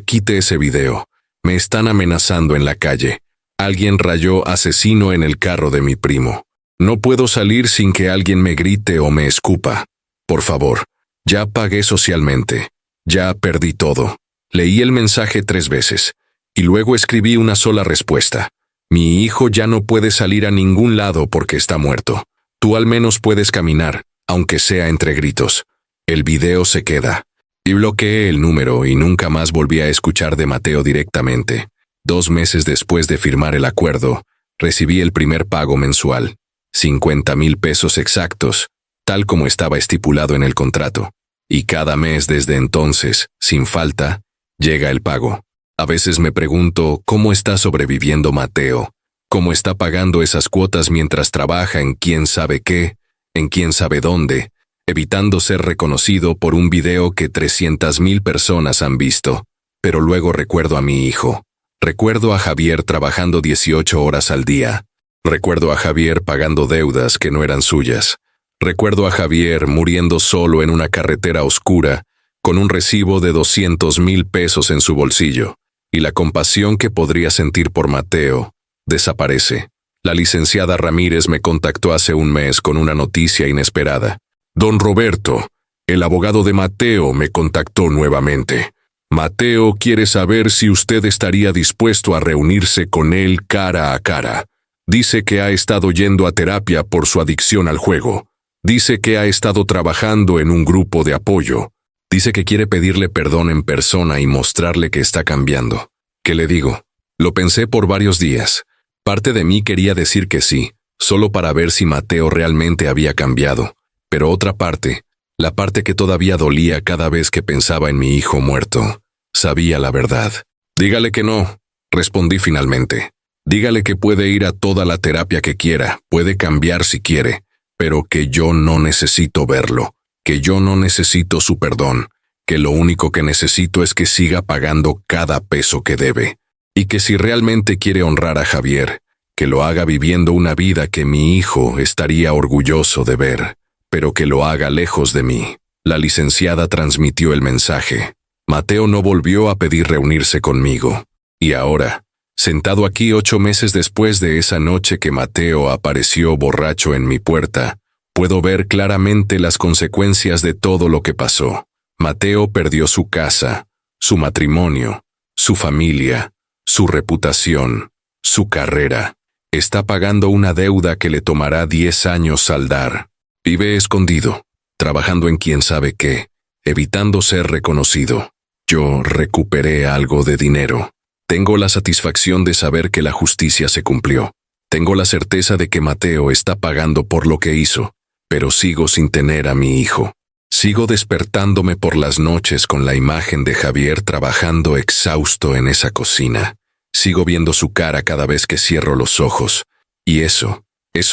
quite ese video. Me están amenazando en la calle. Alguien rayó asesino en el carro de mi primo. No puedo salir sin que alguien me grite o me escupa. Por favor, ya pagué socialmente. Ya perdí todo. Leí el mensaje 3 veces. Y luego escribí una sola respuesta. Mi hijo ya no puede salir a ningún lado porque está muerto. Tú al menos puedes caminar, aunque sea entre gritos. El video se queda. Y bloqueé el número y nunca más volví a escuchar de Mateo directamente. 2 meses después de firmar el acuerdo, recibí el primer pago mensual. 50.000 pesos exactos, tal como estaba estipulado en el contrato. Y cada mes desde entonces, sin falta, llega el pago. A veces me pregunto cómo está sobreviviendo Mateo, cómo está pagando esas cuotas mientras trabaja en quién sabe qué, en quién sabe dónde, evitando ser reconocido por un video que 300.000 personas han visto. Pero luego recuerdo a mi hijo. Recuerdo a Javier trabajando 18 horas al día. Recuerdo a Javier pagando deudas que no eran suyas. Recuerdo a Javier muriendo solo en una carretera oscura, con un recibo de 200.000 pesos en su bolsillo. Y la compasión que podría sentir por Mateo desaparece. La licenciada Ramírez me contactó hace un mes con una noticia inesperada. Don Roberto, El abogado de Mateo me contactó nuevamente. Mateo quiere saber si usted estaría dispuesto a reunirse con él cara a cara. Dice que ha estado yendo a terapia por su adicción al juego. Dice que ha estado trabajando en un grupo de apoyo. Dice que quiere pedirle perdón en persona y mostrarle que está cambiando. ¿Qué le digo? Lo pensé por varios días. Parte de mí quería decir que sí, solo para ver si Mateo realmente había cambiado. Pero otra parte, la parte que todavía dolía cada vez que pensaba en mi hijo muerto, sabía la verdad. Dígale que no, respondí finalmente. Dígale que puede ir a toda la terapia que quiera, puede cambiar si quiere, pero que yo no necesito verlo, que yo no necesito su perdón, que lo único que necesito es que siga pagando cada peso que debe, y que si realmente quiere honrar a Javier, que lo haga viviendo una vida que mi hijo estaría orgulloso de ver, pero que lo haga lejos de mí. La licenciada transmitió el mensaje. Mateo no volvió a pedir reunirse conmigo, y ahora, sentado aquí 8 meses después de esa noche que Mateo apareció borracho en mi puerta, puedo ver claramente las consecuencias de todo lo que pasó. Mateo perdió su casa, su matrimonio, su familia, su reputación, su carrera. Está pagando una deuda que le tomará 10 años saldar. Vive escondido, trabajando en quién sabe qué, evitando ser reconocido. Yo recuperé algo de dinero. Tengo la satisfacción de saber que la justicia se cumplió. Tengo la certeza de que Mateo está pagando por lo que hizo, pero sigo sin tener a mi hijo. Sigo despertándome por las noches con la imagen de Javier trabajando exhausto en esa cocina. Sigo viendo su cara cada vez que cierro los ojos. Y eso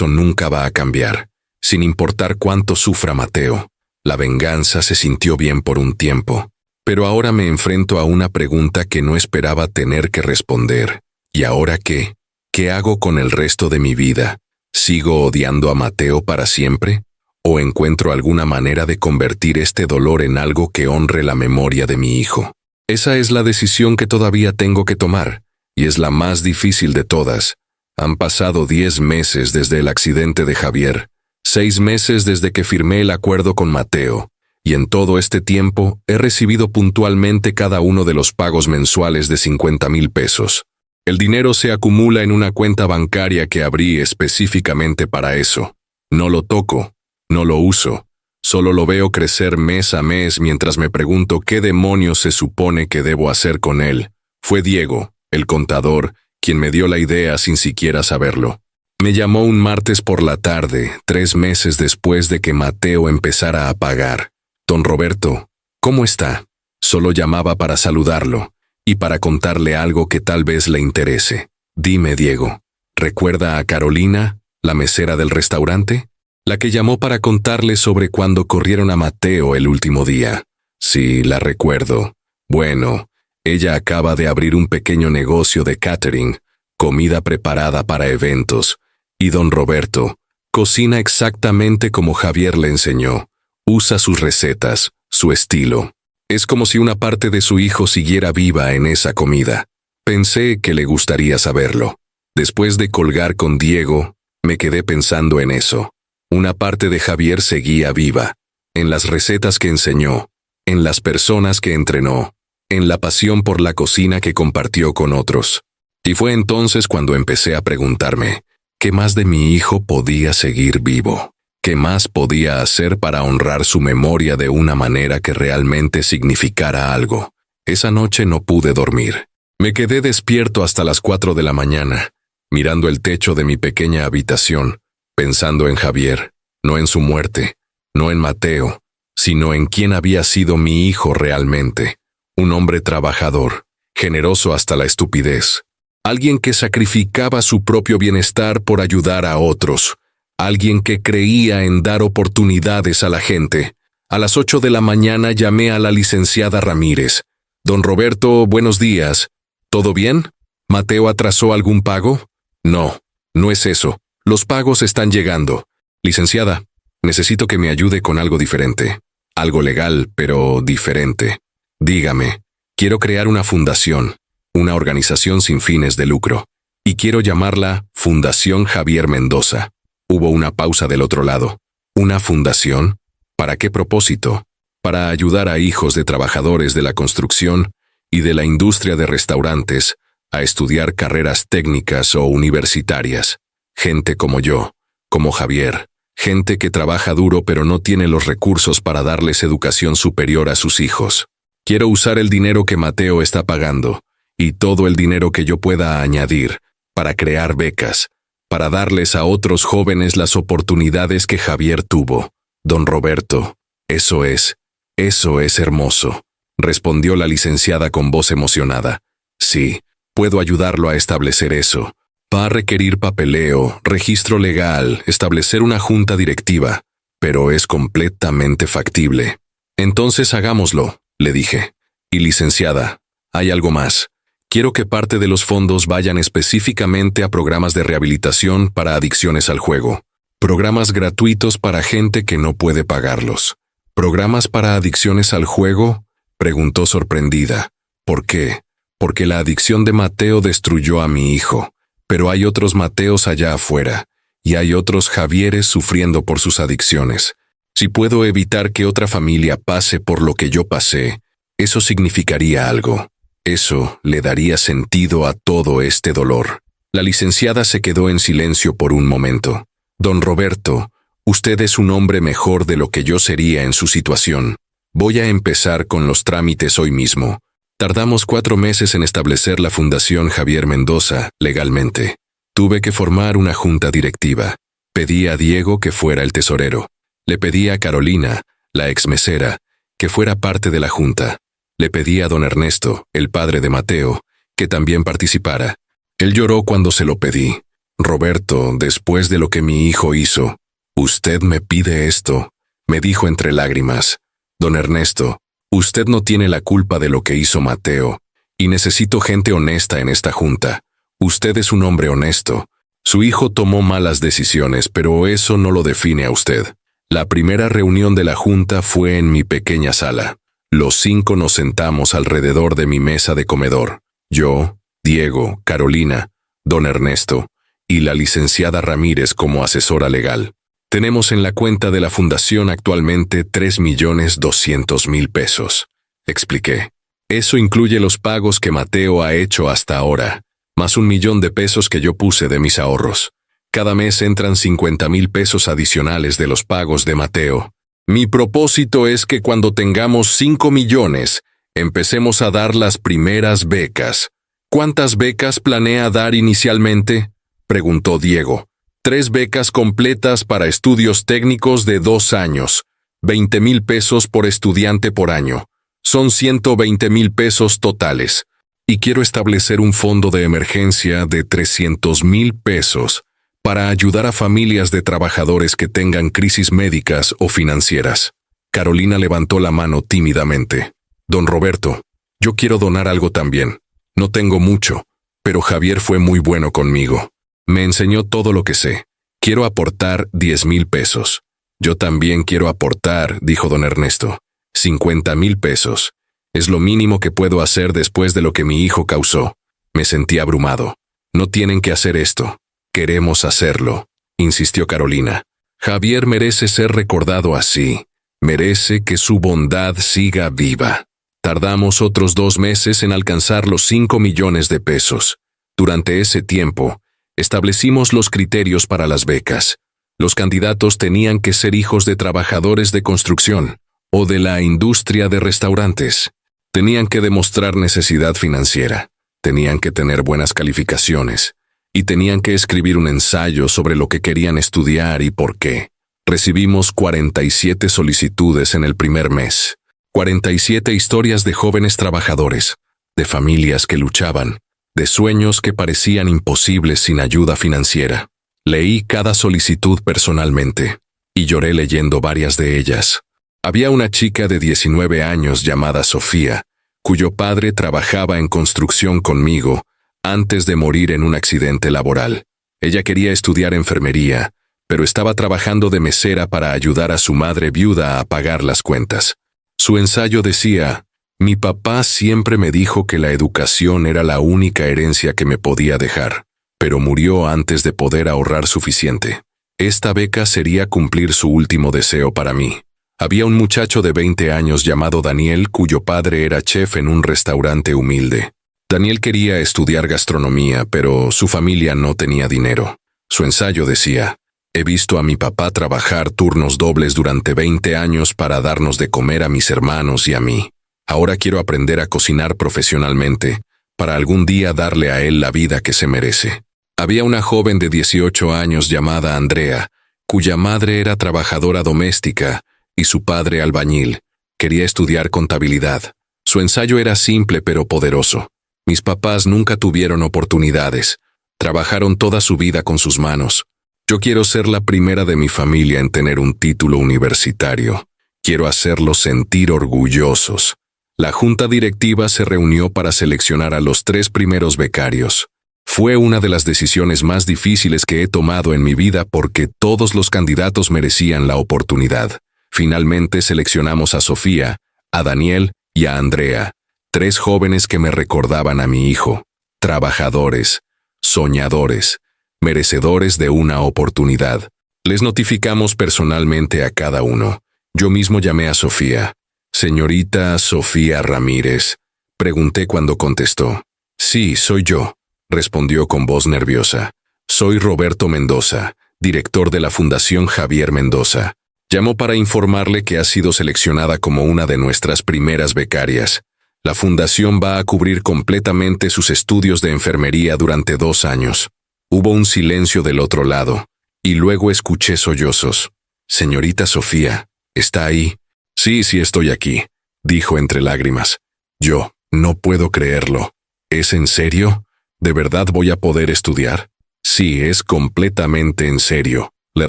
nunca va a cambiar. Sin importar cuánto sufra Mateo, la venganza se sintió bien por un tiempo. Pero ahora me enfrento a una pregunta que no esperaba tener que responder. ¿Y ahora qué? ¿Qué hago con el resto de mi vida? ¿Sigo odiando a Mateo para siempre? ¿O encuentro alguna manera de convertir este dolor en algo que honre la memoria de mi hijo? Esa es la decisión que todavía tengo que tomar, y es la más difícil de todas. Han pasado 10 meses desde el accidente de Javier, 6 meses desde que firmé el acuerdo con Mateo, y en todo este tiempo he recibido puntualmente cada uno de los pagos mensuales de 50,000 pesos. El dinero se acumula en una cuenta bancaria que abrí específicamente para eso. No lo toco, no lo uso, solo lo veo crecer mes a mes mientras me pregunto qué demonios se supone que debo hacer con él. Fue Diego, el contador, quien me dio la idea sin siquiera saberlo. Me llamó un martes por la tarde, 3 meses después de que Mateo empezara a pagar. Don Roberto, ¿cómo está? Solo llamaba para saludarlo y para contarle algo que tal vez le interese. Dime, Diego, ¿recuerda a Carolina, la mesera del restaurante? La que llamó para contarle sobre cuando corrieron a Mateo el último día. Sí, la recuerdo. Bueno, ella acaba de abrir un pequeño negocio de catering, comida preparada para eventos, y don Roberto cocina exactamente como Javier le enseñó. Usa sus recetas, su estilo. Es como si una parte de su hijo siguiera viva en esa comida. Pensé que le gustaría saberlo. Después de colgar con Diego, me quedé pensando en eso. Una parte de Javier seguía viva, en las recetas que enseñó, en las personas que entrenó, en la pasión por la cocina que compartió con otros. Y fue entonces cuando empecé a preguntarme, ¿qué más de mi hijo podía seguir vivo? ¿Qué más podía hacer para honrar su memoria de una manera que realmente significara algo? Esa noche no pude dormir. Me quedé despierto hasta las 4 de la mañana, mirando el techo de mi pequeña habitación, pensando en Javier, no en su muerte, no en Mateo, sino en quién había sido mi hijo realmente. Un hombre trabajador, generoso hasta la estupidez. Alguien que sacrificaba su propio bienestar por ayudar a otros. Alguien que creía en dar oportunidades a la gente. A las 8 de la mañana llamé a la licenciada Ramírez. Don Roberto, buenos días. ¿Todo bien? ¿Mateo atrasó algún pago? No, no es eso. Los pagos están llegando. Licenciada, necesito que me ayude con algo diferente. Algo legal, pero diferente. Dígame, quiero crear una fundación, una organización sin fines de lucro, y quiero llamarla Fundación Javier Mendoza. Hubo una pausa del otro lado. ¿Una fundación? ¿Para qué propósito? para ayudar a hijos de trabajadores de la construcción y de la industria de restaurantes a estudiar carreras técnicas o universitarias. Gente como yo, como Javier, gente que trabaja duro pero no tiene los recursos para darles educación superior a sus hijos. Quiero usar el dinero que Mateo está pagando, y todo el dinero que yo pueda añadir, para crear becas, para darles a otros jóvenes las oportunidades que Javier tuvo. Don Roberto, eso es hermoso, respondió la licenciada con voz emocionada. Sí, puedo ayudarlo a establecer eso. Va a requerir papeleo, registro legal, establecer una junta directiva, pero es completamente factible. Entonces hagámoslo, le dije. Y licenciada, hay algo más. Quiero que parte de los fondos vayan específicamente a programas de rehabilitación para adicciones al juego. Programas gratuitos para gente que no puede pagarlos. ¿Programas para adicciones al juego?, preguntó sorprendida. ¿Por qué? Porque la adicción de Mateo destruyó a mi hijo. Pero hay otros Mateos allá afuera, y hay otros Javieres sufriendo por sus adicciones. Si puedo evitar que otra familia pase por lo que yo pasé, eso significaría algo. Eso le daría sentido a todo este dolor. La licenciada se quedó en silencio por un momento. Don Roberto, usted es un hombre mejor de lo que yo sería en su situación. Voy a empezar con los trámites hoy mismo. Tardamos 4 meses en establecer la Fundación Javier Mendoza legalmente. Tuve que formar una junta directiva. Pedí a Diego que fuera el tesorero. Le pedí a Carolina, la exmesera, que fuera parte de la junta. Le pedí a don Ernesto, el padre de Mateo, que también participara. Él lloró cuando se lo pedí. Roberto, después de lo que mi hijo hizo, «¿Usted me pide esto?», me dijo entre lágrimas. Don Ernesto, usted no tiene la culpa de lo que hizo Mateo, y necesito gente honesta en esta junta. Usted es un hombre honesto. Su hijo tomó malas decisiones, pero eso no lo define a usted. La primera reunión de la junta fue en mi pequeña sala. Los 5 nos sentamos alrededor de mi mesa de comedor. Yo, Diego, Carolina, don Ernesto y la licenciada Ramírez como asesora legal. Tenemos en la cuenta de la fundación actualmente 3.200.000 pesos, expliqué. Eso incluye los pagos que Mateo ha hecho hasta ahora, más 1 millón de pesos que yo puse de mis ahorros. Cada mes entran 50.000 pesos adicionales de los pagos de Mateo. Mi propósito es que cuando tengamos 5 millones, empecemos a dar las primeras becas. ¿Cuántas becas planea dar inicialmente?, preguntó Diego. 3 becas completas para estudios técnicos de 2 años, 20.000 pesos por estudiante por año. Son 120.000 pesos totales. Y quiero establecer un fondo de emergencia de 300.000 pesos para ayudar a familias de trabajadores que tengan crisis médicas o financieras. Carolina levantó la mano tímidamente. Don Roberto, yo quiero donar algo también. No tengo mucho, pero Javier fue muy bueno conmigo. Me enseñó todo lo que sé. Quiero aportar 10.000 pesos. Yo también quiero aportar, dijo don Ernesto. 50.000 pesos. Es lo mínimo que puedo hacer después de lo que mi hijo causó. Me sentí abrumado. No tienen que hacer esto. Queremos hacerlo, insistió Carolina. Javier merece ser recordado así. Merece que su bondad siga viva. Tardamos otros 2 meses en alcanzar los 5 millones de pesos. Durante ese tiempo, establecimos los criterios para las becas. Los candidatos tenían que ser hijos de trabajadores de construcción o de la industria de restaurantes. Tenían que demostrar necesidad financiera, tenían que tener buenas calificaciones y tenían que escribir un ensayo sobre lo que querían estudiar y por qué. Recibimos 47 solicitudes en el primer mes. 47 historias de jóvenes trabajadores, de familias que luchaban, de sueños que parecían imposibles sin ayuda financiera. Leí cada solicitud personalmente, y lloré leyendo varias de ellas. Había una chica de 19 años llamada Sofía, cuyo padre trabajaba en construcción conmigo antes de morir en un accidente laboral. Ella quería estudiar enfermería, pero estaba trabajando de mesera para ayudar a su madre viuda a pagar las cuentas. Su ensayo decía: mi papá siempre me dijo que la educación era la única herencia que me podía dejar, pero murió antes de poder ahorrar suficiente. Esta beca sería cumplir su último deseo para mí. Había un muchacho de 20 años llamado Daniel, cuyo padre era chef en un restaurante humilde. Daniel quería estudiar gastronomía, pero su familia no tenía dinero. Su ensayo decía: he visto a mi papá trabajar turnos dobles durante 20 años para darnos de comer a mis hermanos y a mí. Ahora quiero aprender a cocinar profesionalmente, para algún día darle a él la vida que se merece. Había una joven de 18 años llamada Andrea, cuya madre era trabajadora doméstica y su padre albañil. Quería estudiar contabilidad. Su ensayo era simple pero poderoso. Mis papás nunca tuvieron oportunidades. Trabajaron toda su vida con sus manos. Yo quiero ser la primera de mi familia en tener un título universitario. Quiero hacerlos sentir orgullosos. La junta directiva se reunió para seleccionar a los 3 primeros becarios. Fue una de las decisiones más difíciles que he tomado en mi vida porque todos los candidatos merecían la oportunidad. Finalmente seleccionamos a Sofía, a Daniel y a Andrea, 3 jóvenes que me recordaban a mi hijo, trabajadores, soñadores, merecedores de una oportunidad. Les notificamos personalmente a cada uno. Yo mismo llamé a Sofía. «Señorita Sofía Ramírez», pregunté cuando contestó. «Sí, soy yo», respondió con voz nerviosa. «Soy Roberto Mendoza, director de la Fundación Javier Mendoza. Llamo para informarle que ha sido seleccionada como una de nuestras primeras becarias. La fundación va a cubrir completamente sus estudios de enfermería durante 2 años». Hubo un silencio del otro lado, y luego escuché sollozos. «Señorita Sofía, ¿está ahí?» «Sí, estoy aquí», dijo entre lágrimas. «Yo no puedo creerlo. ¿Es en serio? ¿De verdad voy a poder estudiar?» «Sí, es completamente en serio», le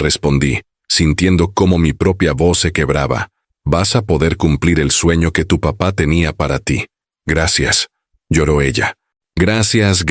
respondí, sintiendo cómo mi propia voz se quebraba. «Vas a poder cumplir el sueño que tu papá tenía para ti». «Gracias», lloró ella. «Gracias.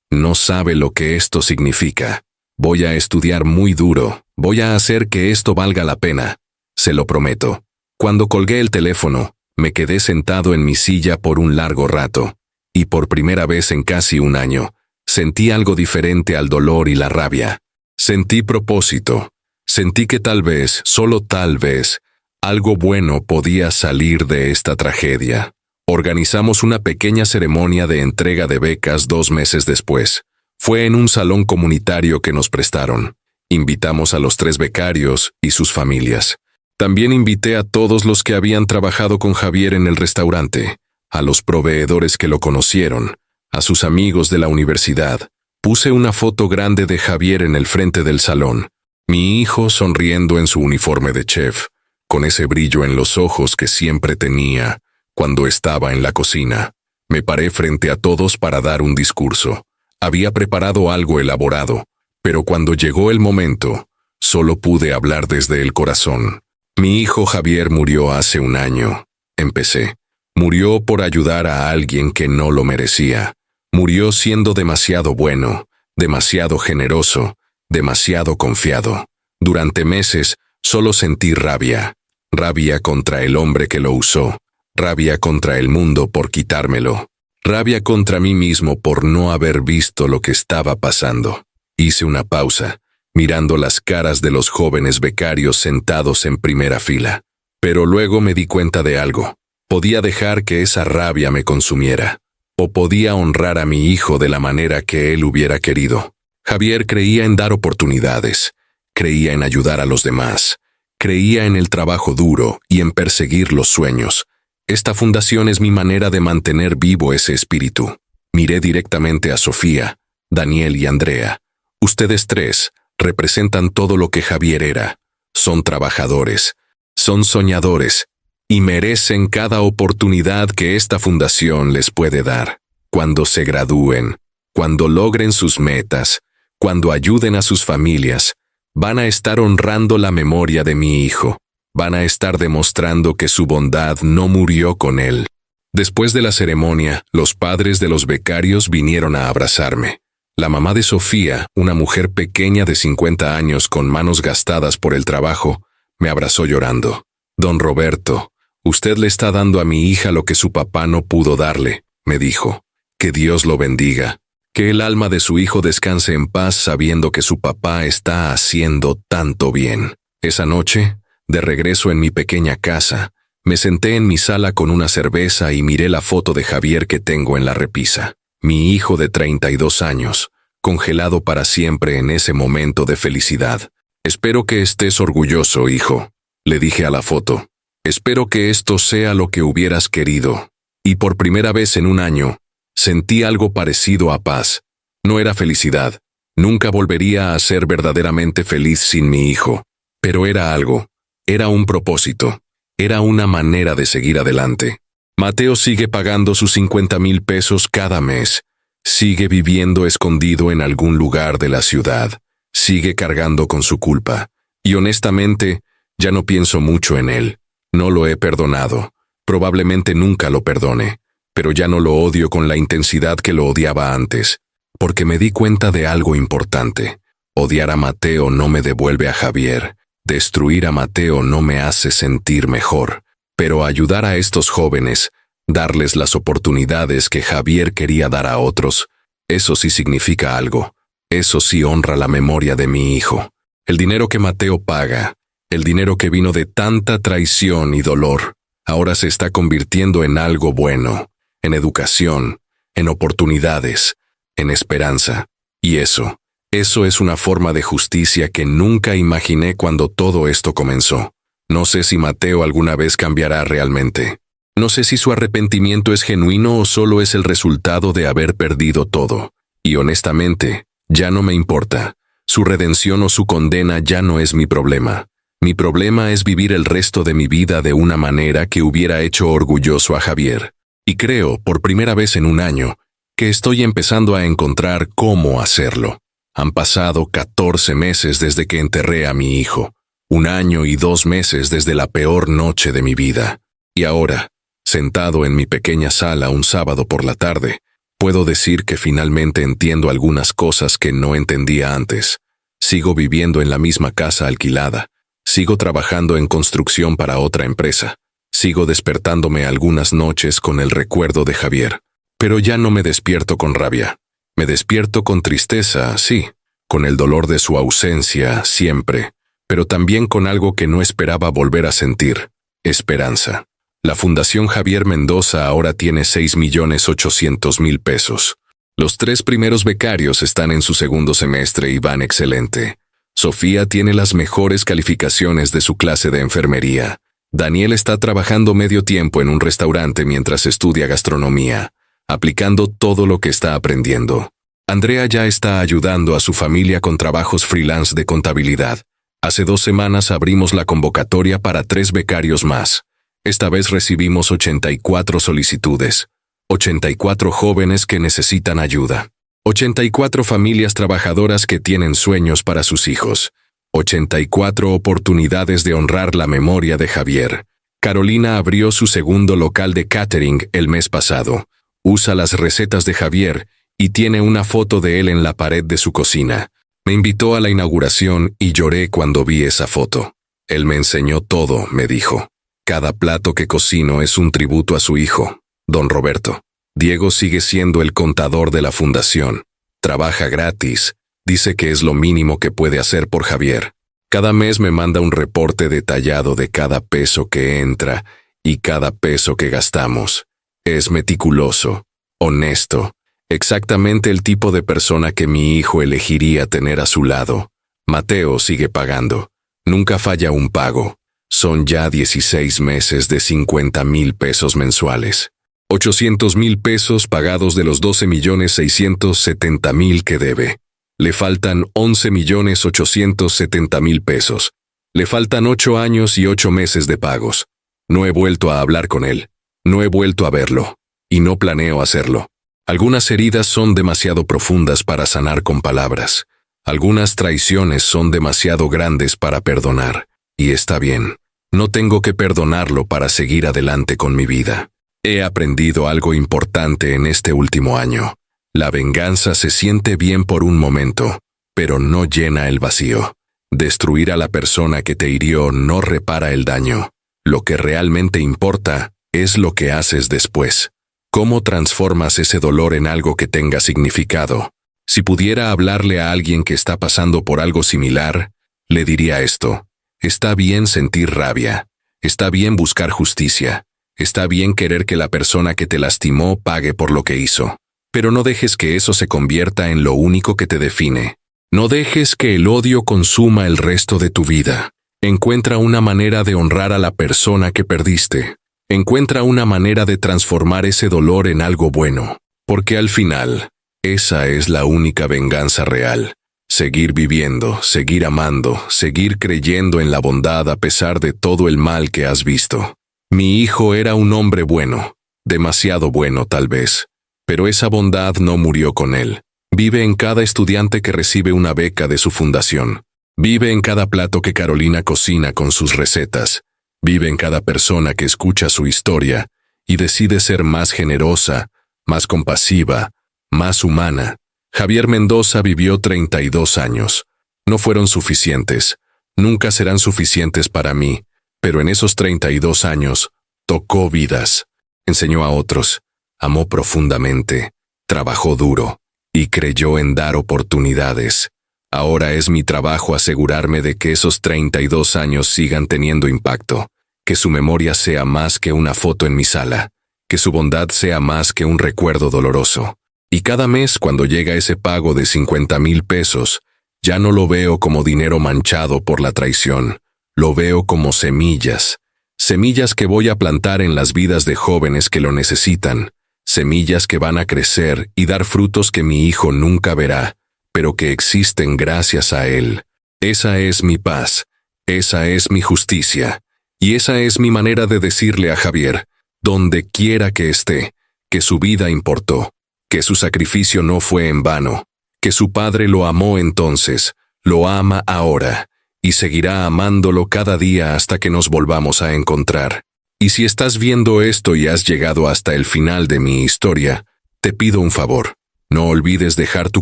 No sabe lo que esto significa. Voy a estudiar muy duro. Voy a hacer que esto valga la pena. Se lo prometo». Cuando colgué el teléfono, me quedé sentado en mi silla por un largo rato, y por primera vez en casi un año, sentí algo diferente al dolor y la rabia. Sentí propósito. Sentí que tal vez, solo tal vez, algo bueno podía salir de esta tragedia. Organizamos una pequeña ceremonia de entrega de becas 2 meses después. Fue en un salón comunitario que nos prestaron. Invitamos a los 3 becarios y sus familias. También invité a todos los que habían trabajado con Javier en el restaurante, a los proveedores que lo conocieron, a sus amigos de la universidad. Puse una foto grande de Javier en el frente del salón. Mi hijo sonriendo en su uniforme de chef, con ese brillo en los ojos que siempre tenía cuando estaba en la cocina. Me paré frente a todos para dar un discurso. Había preparado algo elaborado, pero cuando llegó el momento, solo pude hablar desde el corazón. «Mi hijo Javier murió hace 1 año», empecé. «Murió por ayudar a alguien que no lo merecía. Murió siendo demasiado bueno, demasiado generoso, demasiado confiado. Durante meses solo sentí rabia. Rabia contra el hombre que lo usó. Rabia contra el mundo por quitármelo. Rabia contra mí mismo por no haber visto lo que estaba pasando». Hice una pausa, mirando las caras de los jóvenes becarios sentados en primera fila. Pero luego me di cuenta de algo. Podía dejar que esa rabia me consumiera, o podía honrar a mi hijo de la manera que él hubiera querido. Javier creía en dar oportunidades, creía en ayudar a los demás, creía en el trabajo duro y en perseguir los sueños. Esta fundación es mi manera de mantener vivo ese espíritu. Miré directamente a Sofía, Daniel y Andrea. Ustedes 3 representan todo lo que Javier era. Son trabajadores, son soñadores, y merecen cada oportunidad que esta fundación les puede dar. Cuando se gradúen, cuando logren sus metas, cuando ayuden a sus familias, van a estar honrando la memoria de mi hijo. Van a estar demostrando que su bondad no murió con él. Después de la ceremonia, los padres de los becarios vinieron a abrazarme. La mamá de Sofía, una mujer pequeña de 50 años con manos gastadas por el trabajo, me abrazó llorando. «Don Roberto, usted le está dando a mi hija lo que su papá no pudo darle», me dijo. «Que Dios lo bendiga. Que el alma de su hijo descanse en paz sabiendo que su papá está haciendo tanto bien». Esa noche, De regreso en mi pequeña casa, me senté en mi sala con una cerveza y miré la foto de Javier que tengo en la repisa. Mi hijo de 32 años, congelado para siempre en ese momento de felicidad. Espero que estés orgulloso, hijo, le dije a la foto. Espero que esto sea lo que hubieras querido. Y por primera vez en un año, sentí algo parecido a paz. No era felicidad. Nunca volvería a ser verdaderamente feliz sin mi hijo. Pero era algo. Era un propósito. Era una manera de seguir adelante. Mateo sigue pagando sus 50,000 pesos cada mes. Sigue viviendo escondido en algún lugar de la ciudad. Sigue cargando con su culpa. Y honestamente, ya no pienso mucho en él. No lo he perdonado. Probablemente nunca lo perdone. Pero ya no lo odio con la intensidad que lo odiaba antes. Porque me di cuenta de algo importante. Odiar a Mateo no me devuelve a Javier. Destruir a Mateo no me hace sentir mejor. Pero ayudar a estos jóvenes, darles las oportunidades que Javier quería dar a otros, eso sí significa algo. Eso sí honra la memoria de mi hijo. El dinero que Mateo paga, el dinero que vino de tanta traición y dolor, ahora se está convirtiendo en algo bueno, en educación, en oportunidades, en esperanza. Y eso es una forma de justicia que nunca imaginé cuando todo esto comenzó. No sé si Mateo alguna vez cambiará realmente. No sé si su arrepentimiento es genuino o solo es el resultado de haber perdido todo. Y honestamente, ya no me importa. Su redención o su condena ya no es mi problema. Mi problema es vivir el resto de mi vida de una manera que hubiera hecho orgulloso a Javier. Y creo, por primera vez en un año, que estoy empezando a encontrar cómo hacerlo. Han pasado 14 meses desde que enterré a mi hijo. 1 año y 2 meses desde la peor noche de mi vida. Y ahora, sentado en mi pequeña sala un sábado por la tarde, puedo decir que finalmente entiendo algunas cosas que no entendía antes. Sigo viviendo en la misma casa alquilada. Sigo trabajando en construcción para otra empresa. Sigo despertándome algunas noches con el recuerdo de Javier. Pero ya no me despierto con rabia. Me despierto con tristeza, sí, con el dolor de su ausencia, siempre, pero también con algo que no esperaba volver a sentir: esperanza. La Fundación Javier Mendoza ahora tiene 6,800,000 pesos. Los 3 primeros becarios están en su segundo semestre y van excelente. Sofía tiene las mejores calificaciones de su clase de enfermería. Daniel está trabajando medio tiempo en un restaurante mientras estudia gastronomía, aplicando todo lo que está aprendiendo. Andrea ya está ayudando a su familia con trabajos freelance de contabilidad. Hace 2 semanas abrimos la convocatoria para 3 becarios más. Esta vez recibimos 84 solicitudes. 84 jóvenes que necesitan ayuda. 84 familias trabajadoras que tienen sueños para sus hijos. 84 oportunidades de honrar la memoria de Javier. Carolina abrió su segundo local de catering el mes pasado. Usa las recetas de Javier y tiene una foto de él en la pared de su cocina. Me invitó a la inauguración y lloré cuando vi esa foto. Él me enseñó todo, me dijo. Cada plato que cocino es un tributo a su hijo, don Roberto. Diego sigue siendo el contador de la fundación. Trabaja gratis. Dice que es lo mínimo que puede hacer por Javier. Cada mes me manda un reporte detallado de cada peso que entra y cada peso que gastamos. Es meticuloso, honesto, exactamente el tipo de persona que mi hijo elegiría tener a su lado. Mateo sigue pagando. Nunca falla un pago. Son ya 16 meses de 50,000 pesos mensuales. 800,000 pesos pagados de los 12,670,000 que debe. Le faltan 11,870,000 pesos. Le faltan 8 años y 8 meses de pagos. No he vuelto a hablar con él. No he vuelto a verlo. Y no planeo hacerlo. Algunas heridas son demasiado profundas para sanar con palabras. Algunas traiciones son demasiado grandes para perdonar. Y está bien. No tengo que perdonarlo para seguir adelante con mi vida. He aprendido algo importante en este último año. La venganza se siente bien por un momento, pero no llena el vacío. Destruir a la persona que te hirió no repara el daño. Lo que realmente importa es lo que haces después. ¿Cómo transformas ese dolor en algo que tenga significado? Si pudiera hablarle a alguien que está pasando por algo similar, le diría esto: Está bien sentir rabia. Está bien buscar justicia. Está bien querer que la persona que te lastimó pague por lo que hizo. Pero no dejes que eso se convierta en lo único que te define. No dejes que el odio consuma el resto de tu vida. Encuentra una manera de honrar a la persona que perdiste. Encuentra una manera de transformar ese dolor en algo bueno. Porque al final, esa es la única venganza real. Seguir viviendo, seguir amando, seguir creyendo en la bondad a pesar de todo el mal que has visto. Mi hijo era un hombre bueno, demasiado bueno tal vez, pero esa bondad no murió con él. Vive en cada estudiante que recibe una beca de su fundación. Vive en cada plato que Carolina cocina con sus recetas. Vive en cada persona que escucha su historia y decide ser más generosa, más compasiva, más humana. Javier Mendoza vivió 32 años. No fueron suficientes, nunca serán suficientes para mí, pero en esos 32 años tocó vidas, enseñó a otros, amó profundamente, trabajó duro y creyó en dar oportunidades. Ahora es mi trabajo asegurarme de que esos 32 años sigan teniendo impacto, que su memoria sea más que una foto en mi sala, que su bondad sea más que un recuerdo doloroso. Y cada mes cuando llega ese pago de 50,000 pesos, ya no lo veo como dinero manchado por la traición, lo veo como semillas. Semillas que voy a plantar en las vidas de jóvenes que lo necesitan, semillas que van a crecer y dar frutos que mi hijo nunca verá, pero que existen gracias a él. Esa es mi paz, esa es mi justicia, y esa es mi manera de decirle a Javier, donde quiera que esté, que su vida importó. Que su sacrificio no fue en vano, que su padre lo amó entonces, lo ama ahora, y seguirá amándolo cada día hasta que nos volvamos a encontrar. Y si estás viendo esto y has llegado hasta el final de mi historia, te pido un favor. No olvides dejar tu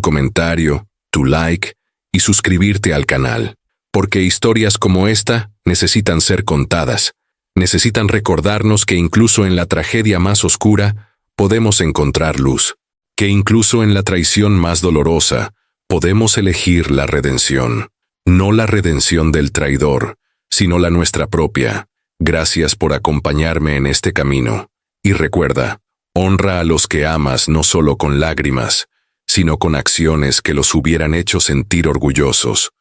comentario, tu like y suscribirte al canal, porque historias como esta necesitan ser contadas, necesitan recordarnos que incluso en la tragedia más oscura podemos encontrar luz. Que incluso en la traición más dolorosa, podemos elegir la redención. No la redención del traidor, sino la nuestra propia. Gracias por acompañarme en este camino. Y recuerda, honra a los que amas no solo con lágrimas, sino con acciones que los hubieran hecho sentir orgullosos.